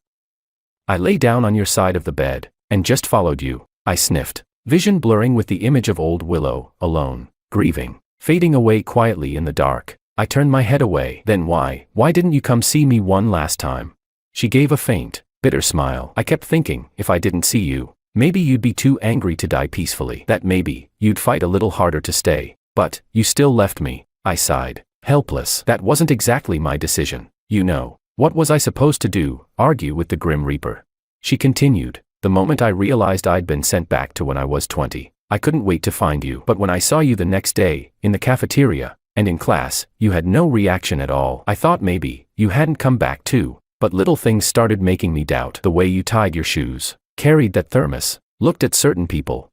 I lay down on your side of the bed, and just followed you. I sniffed, vision blurring with the image of old Willow, alone, grieving, fading away quietly in the dark. I turned my head away. Then why didn't you come see me one last time? She gave a faint, bitter smile. I kept thinking, if I didn't see you, maybe you'd be too angry to die peacefully. That maybe, you'd fight a little harder to stay. But, you still left me. I sighed, helpless. That wasn't exactly my decision. You know. What was I supposed to do, argue with the Grim Reaper? She continued. The moment I realized I'd been sent back to when I was 20, I couldn't wait to find you. But when I saw you the next day, in the cafeteria, and in class, you had no reaction at all. I thought maybe you hadn't come back too. But little things started making me doubt. The way you tied your shoes, carried that thermos, looked at certain people.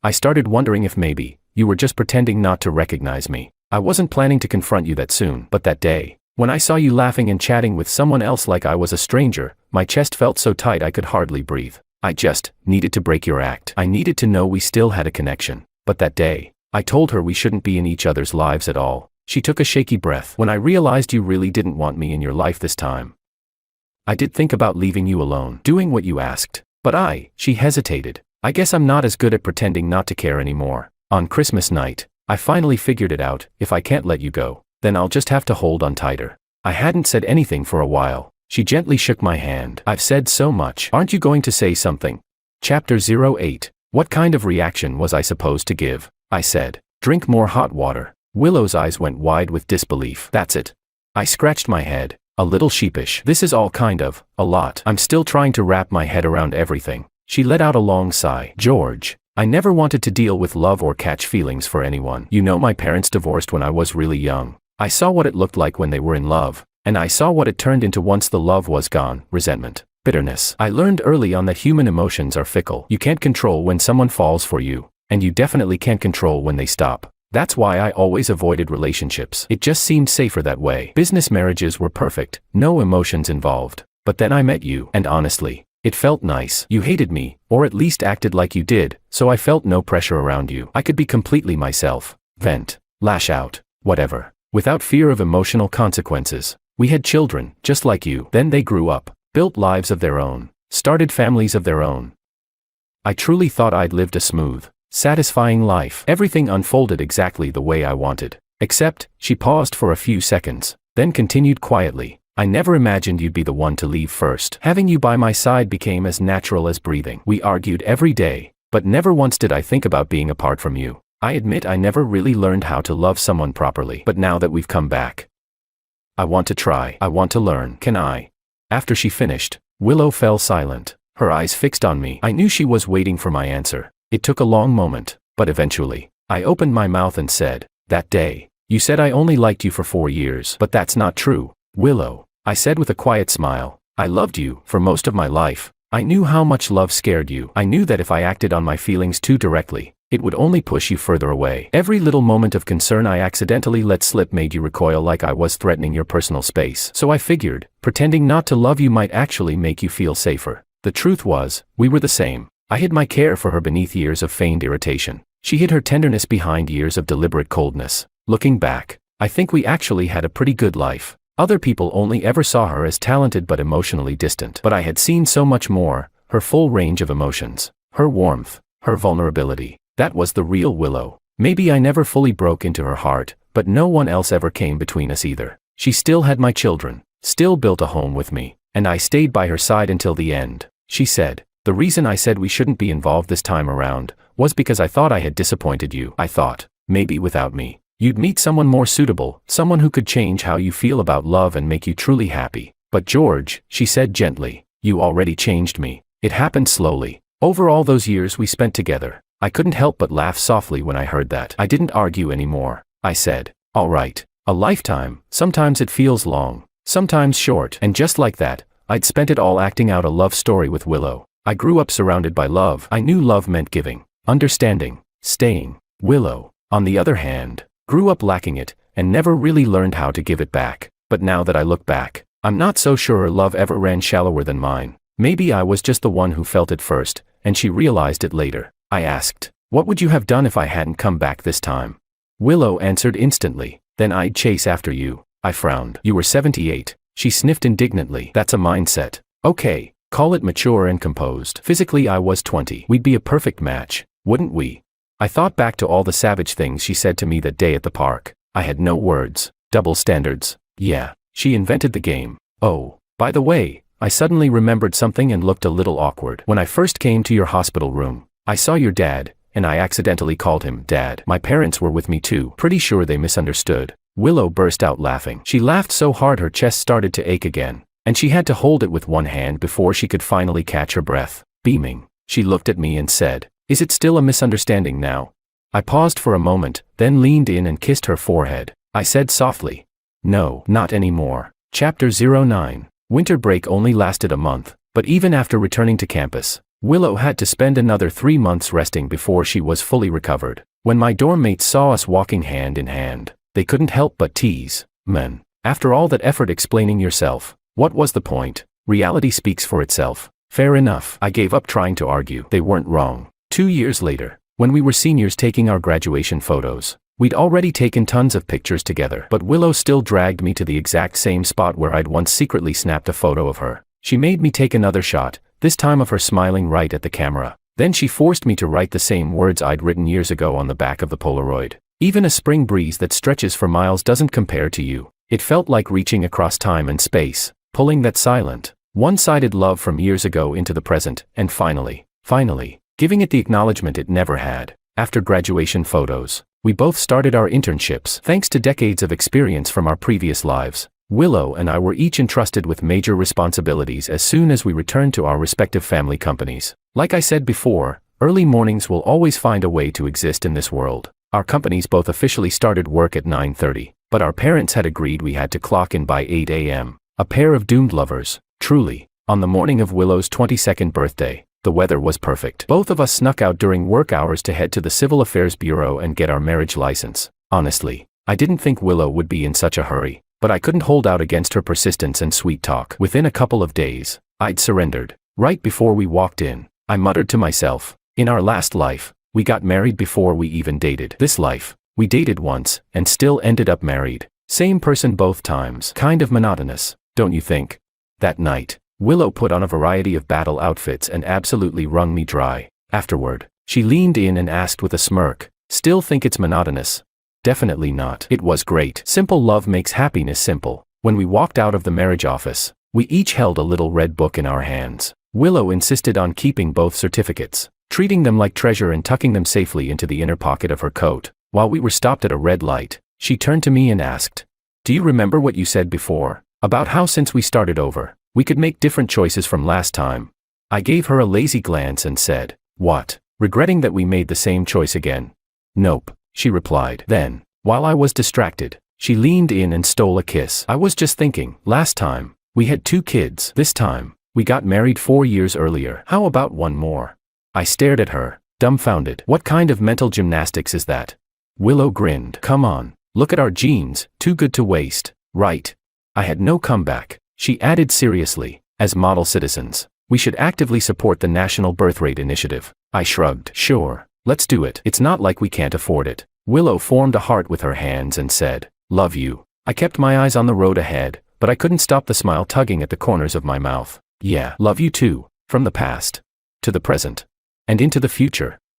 I started wondering if maybe you were just pretending not to recognize me. I wasn't planning to confront you that soon, but that day, when I saw you laughing and chatting with someone else like I was a stranger, my chest felt so tight I could hardly breathe. I just needed to break your act. I needed to know we still had a connection. But that day, I told her we shouldn't be in each other's lives at all. She took a shaky breath. When I realized you really didn't want me in your life this time, I did think about leaving you alone, doing what you asked. But she hesitated. I guess I'm not as good at pretending not to care anymore. On Christmas night, I finally figured it out. If I can't let you go, then I'll just have to hold on tighter. I hadn't said anything for a while. She gently shook my hand. I've said so much. Aren't you going to say something? Chapter 08. What kind of reaction was I supposed to give? I said. Drink more hot water. Willow's eyes went wide with disbelief. That's it. I scratched my head, a little sheepish. This is all kind of a lot. I'm still trying to wrap my head around everything. She let out a long sigh. George, I never wanted to deal with love or catch feelings for anyone. You know, my parents divorced when I was really young. I saw what it looked like when they were in love, and I saw what it turned into once the love was gone. Resentment, bitterness. I learned early on that human emotions are fickle. You can't control when someone falls for you, and you definitely can't control when they stop. That's why I always avoided relationships. It just seemed safer that way. Business marriages were perfect, no emotions involved. But then I met you, and honestly, it felt nice. You hated me, or at least acted like you did, so I felt no pressure around you. I could be completely myself, vent, lash out, whatever, without fear of emotional consequences. We had children, just like you. Then they grew up, built lives of their own, started families of their own. I truly thought I'd lived a smooth, satisfying life. Everything unfolded exactly the way I wanted. Except, she paused for a few seconds, then continued quietly. I never imagined you'd be the one to leave first. Having you by my side became as natural as breathing. We argued every day, but never once did I think about being apart from you. I admit I never really learned how to love someone properly. But now that we've come back, I want to try. I want to learn. Can I? After she finished, Willow fell silent, her eyes fixed on me. I knew she was waiting for my answer. It took a long moment, but eventually, I opened my mouth and said, that day, you said I only liked you for 4 years. But that's not true, Willow, I said with a quiet smile. I loved you for most of my life. I knew how much love scared you. I knew that if I acted on my feelings too directly, it would only push you further away. Every little moment of concern I accidentally let slip made you recoil like I was threatening your personal space. So I figured, pretending not to love you might actually make you feel safer. The truth was, we were the same. I hid my care for her beneath years of feigned irritation. She hid her tenderness behind years of deliberate coldness. Looking back, I think we actually had a pretty good life. Other people only ever saw her as talented but emotionally distant. But I had seen so much more, her full range of emotions, her warmth, her vulnerability. That was the real Willow. Maybe I never fully broke into her heart, but no one else ever came between us either. She still had my children, still built a home with me, and I stayed by her side until the end. She said, the reason I said we shouldn't be involved this time around was because I thought I had disappointed you. I thought, maybe without me, you'd meet someone more suitable, someone who could change how you feel about love and make you truly happy. But George, she said gently, you already changed me. It happened slowly. Over all those years we spent together. I couldn't help but laugh softly when I heard that. I didn't argue anymore. I said, all right, a lifetime, sometimes it feels long, sometimes short. And just like that, I'd spent it all acting out a love story with Willow. I grew up surrounded by love. I knew love meant giving, understanding, staying. Willow, on the other hand, grew up lacking it, and never really learned how to give it back. But now that I look back, I'm not so sure her love ever ran shallower than mine. Maybe I was just the one who felt it first, and she realized it later. I asked, what would you have done if I hadn't come back this time? Willow answered instantly, then I'd chase after you. I frowned. You were 78. She sniffed indignantly. That's a mindset. Okay, call it mature and composed. Physically I was 20. We'd be a perfect match, wouldn't we? I thought back to all the savage things she said to me that day at the park. I had no words. Double standards. Yeah, she invented the game. Oh, by the way, I suddenly remembered something and looked a little awkward. When I first came to your hospital room, I saw your dad, and I accidentally called him Dad. My parents were with me too. Pretty sure they misunderstood. Willow burst out laughing. She laughed so hard her chest started to ache again, and she had to hold it with one hand before she could finally catch her breath. Beaming, she looked at me and said, Is it still a misunderstanding now? I paused for a moment, then leaned in and kissed her forehead. I said softly, "No, not anymore." Chapter 09. Winter break only lasted a month, but even after returning to campus, Willow had to spend another 3 months resting before she was fully recovered. When my dorm mates saw us walking hand in hand, they couldn't help but tease, "Man, after all that effort explaining yourself, what was the point? Reality speaks for itself." Fair enough. I gave up trying to argue. They weren't wrong. 2 years later, when we were seniors taking our graduation photos, we'd already taken tons of pictures together, but Willow still dragged me to the exact same spot where I'd once secretly snapped a photo of her. She made me take another shot, this time of her smiling right at the camera. Then she forced me to write the same words I'd written years ago on the back of the Polaroid. "Even a spring breeze that stretches for miles doesn't compare to you." It felt like reaching across time and space, pulling that silent, one-sided love from years ago into the present, and finally, giving it the acknowledgement it never had. After graduation photos, we both started our internships. Thanks to decades of experience from our previous lives, Willow and I were each entrusted with major responsibilities as soon as we returned to our respective family companies. Like I said before, early mornings will always find a way to exist in this world. Our companies both officially started work at 9:30, but our parents had agreed we had to clock in by 8 a.m. A pair of doomed lovers, truly. On the morning of Willow's 22nd birthday, the weather was perfect. Both of us snuck out during work hours to head to the Civil Affairs Bureau and get our marriage license. Honestly, I didn't think Willow would be in such a hurry, but I couldn't hold out against her persistence and sweet talk. Within a couple of days, I'd surrendered. Right before we walked in, I muttered to myself, "In our last life, we got married before we even dated. This life, we dated once, and still ended up married. Same person both times. Kind of monotonous, don't you think?" That night, Willow put on a variety of battle outfits and absolutely wrung me dry. Afterward, she leaned in and asked with a smirk, "Still think it's monotonous?" Definitely not. It was great. Simple love makes happiness simple. When we walked out of the marriage office, we each held a little red book in our hands. Willow insisted on keeping both certificates, treating them like treasure and tucking them safely into the inner pocket of her coat. While we were stopped at a red light, she turned to me and asked, "Do you remember what you said before, about how since we started over, we could make different choices from last time?" I gave her a lazy glance and said, "What, regretting that we made the same choice again?" "Nope," she replied. Then, while I was distracted, she leaned in and stole a kiss. "I was just thinking, last time, we had 2 kids. This time, we got married 4 years earlier. How about one more?" I stared at her, dumbfounded. What kind of mental gymnastics is that? Willow grinned. "Come on, look at our genes, too good to waste, right?" I had no comeback. She added seriously, "As model citizens, we should actively support the National Birth Rate Initiative." I shrugged. "Sure, let's do it. It's not like we can't afford it." Willow formed a heart with her hands and said, "Love you." I kept my eyes on the road ahead, but I couldn't stop the smile tugging at the corners of my mouth. "Yeah, love you too, from the past, to the present, and into the future."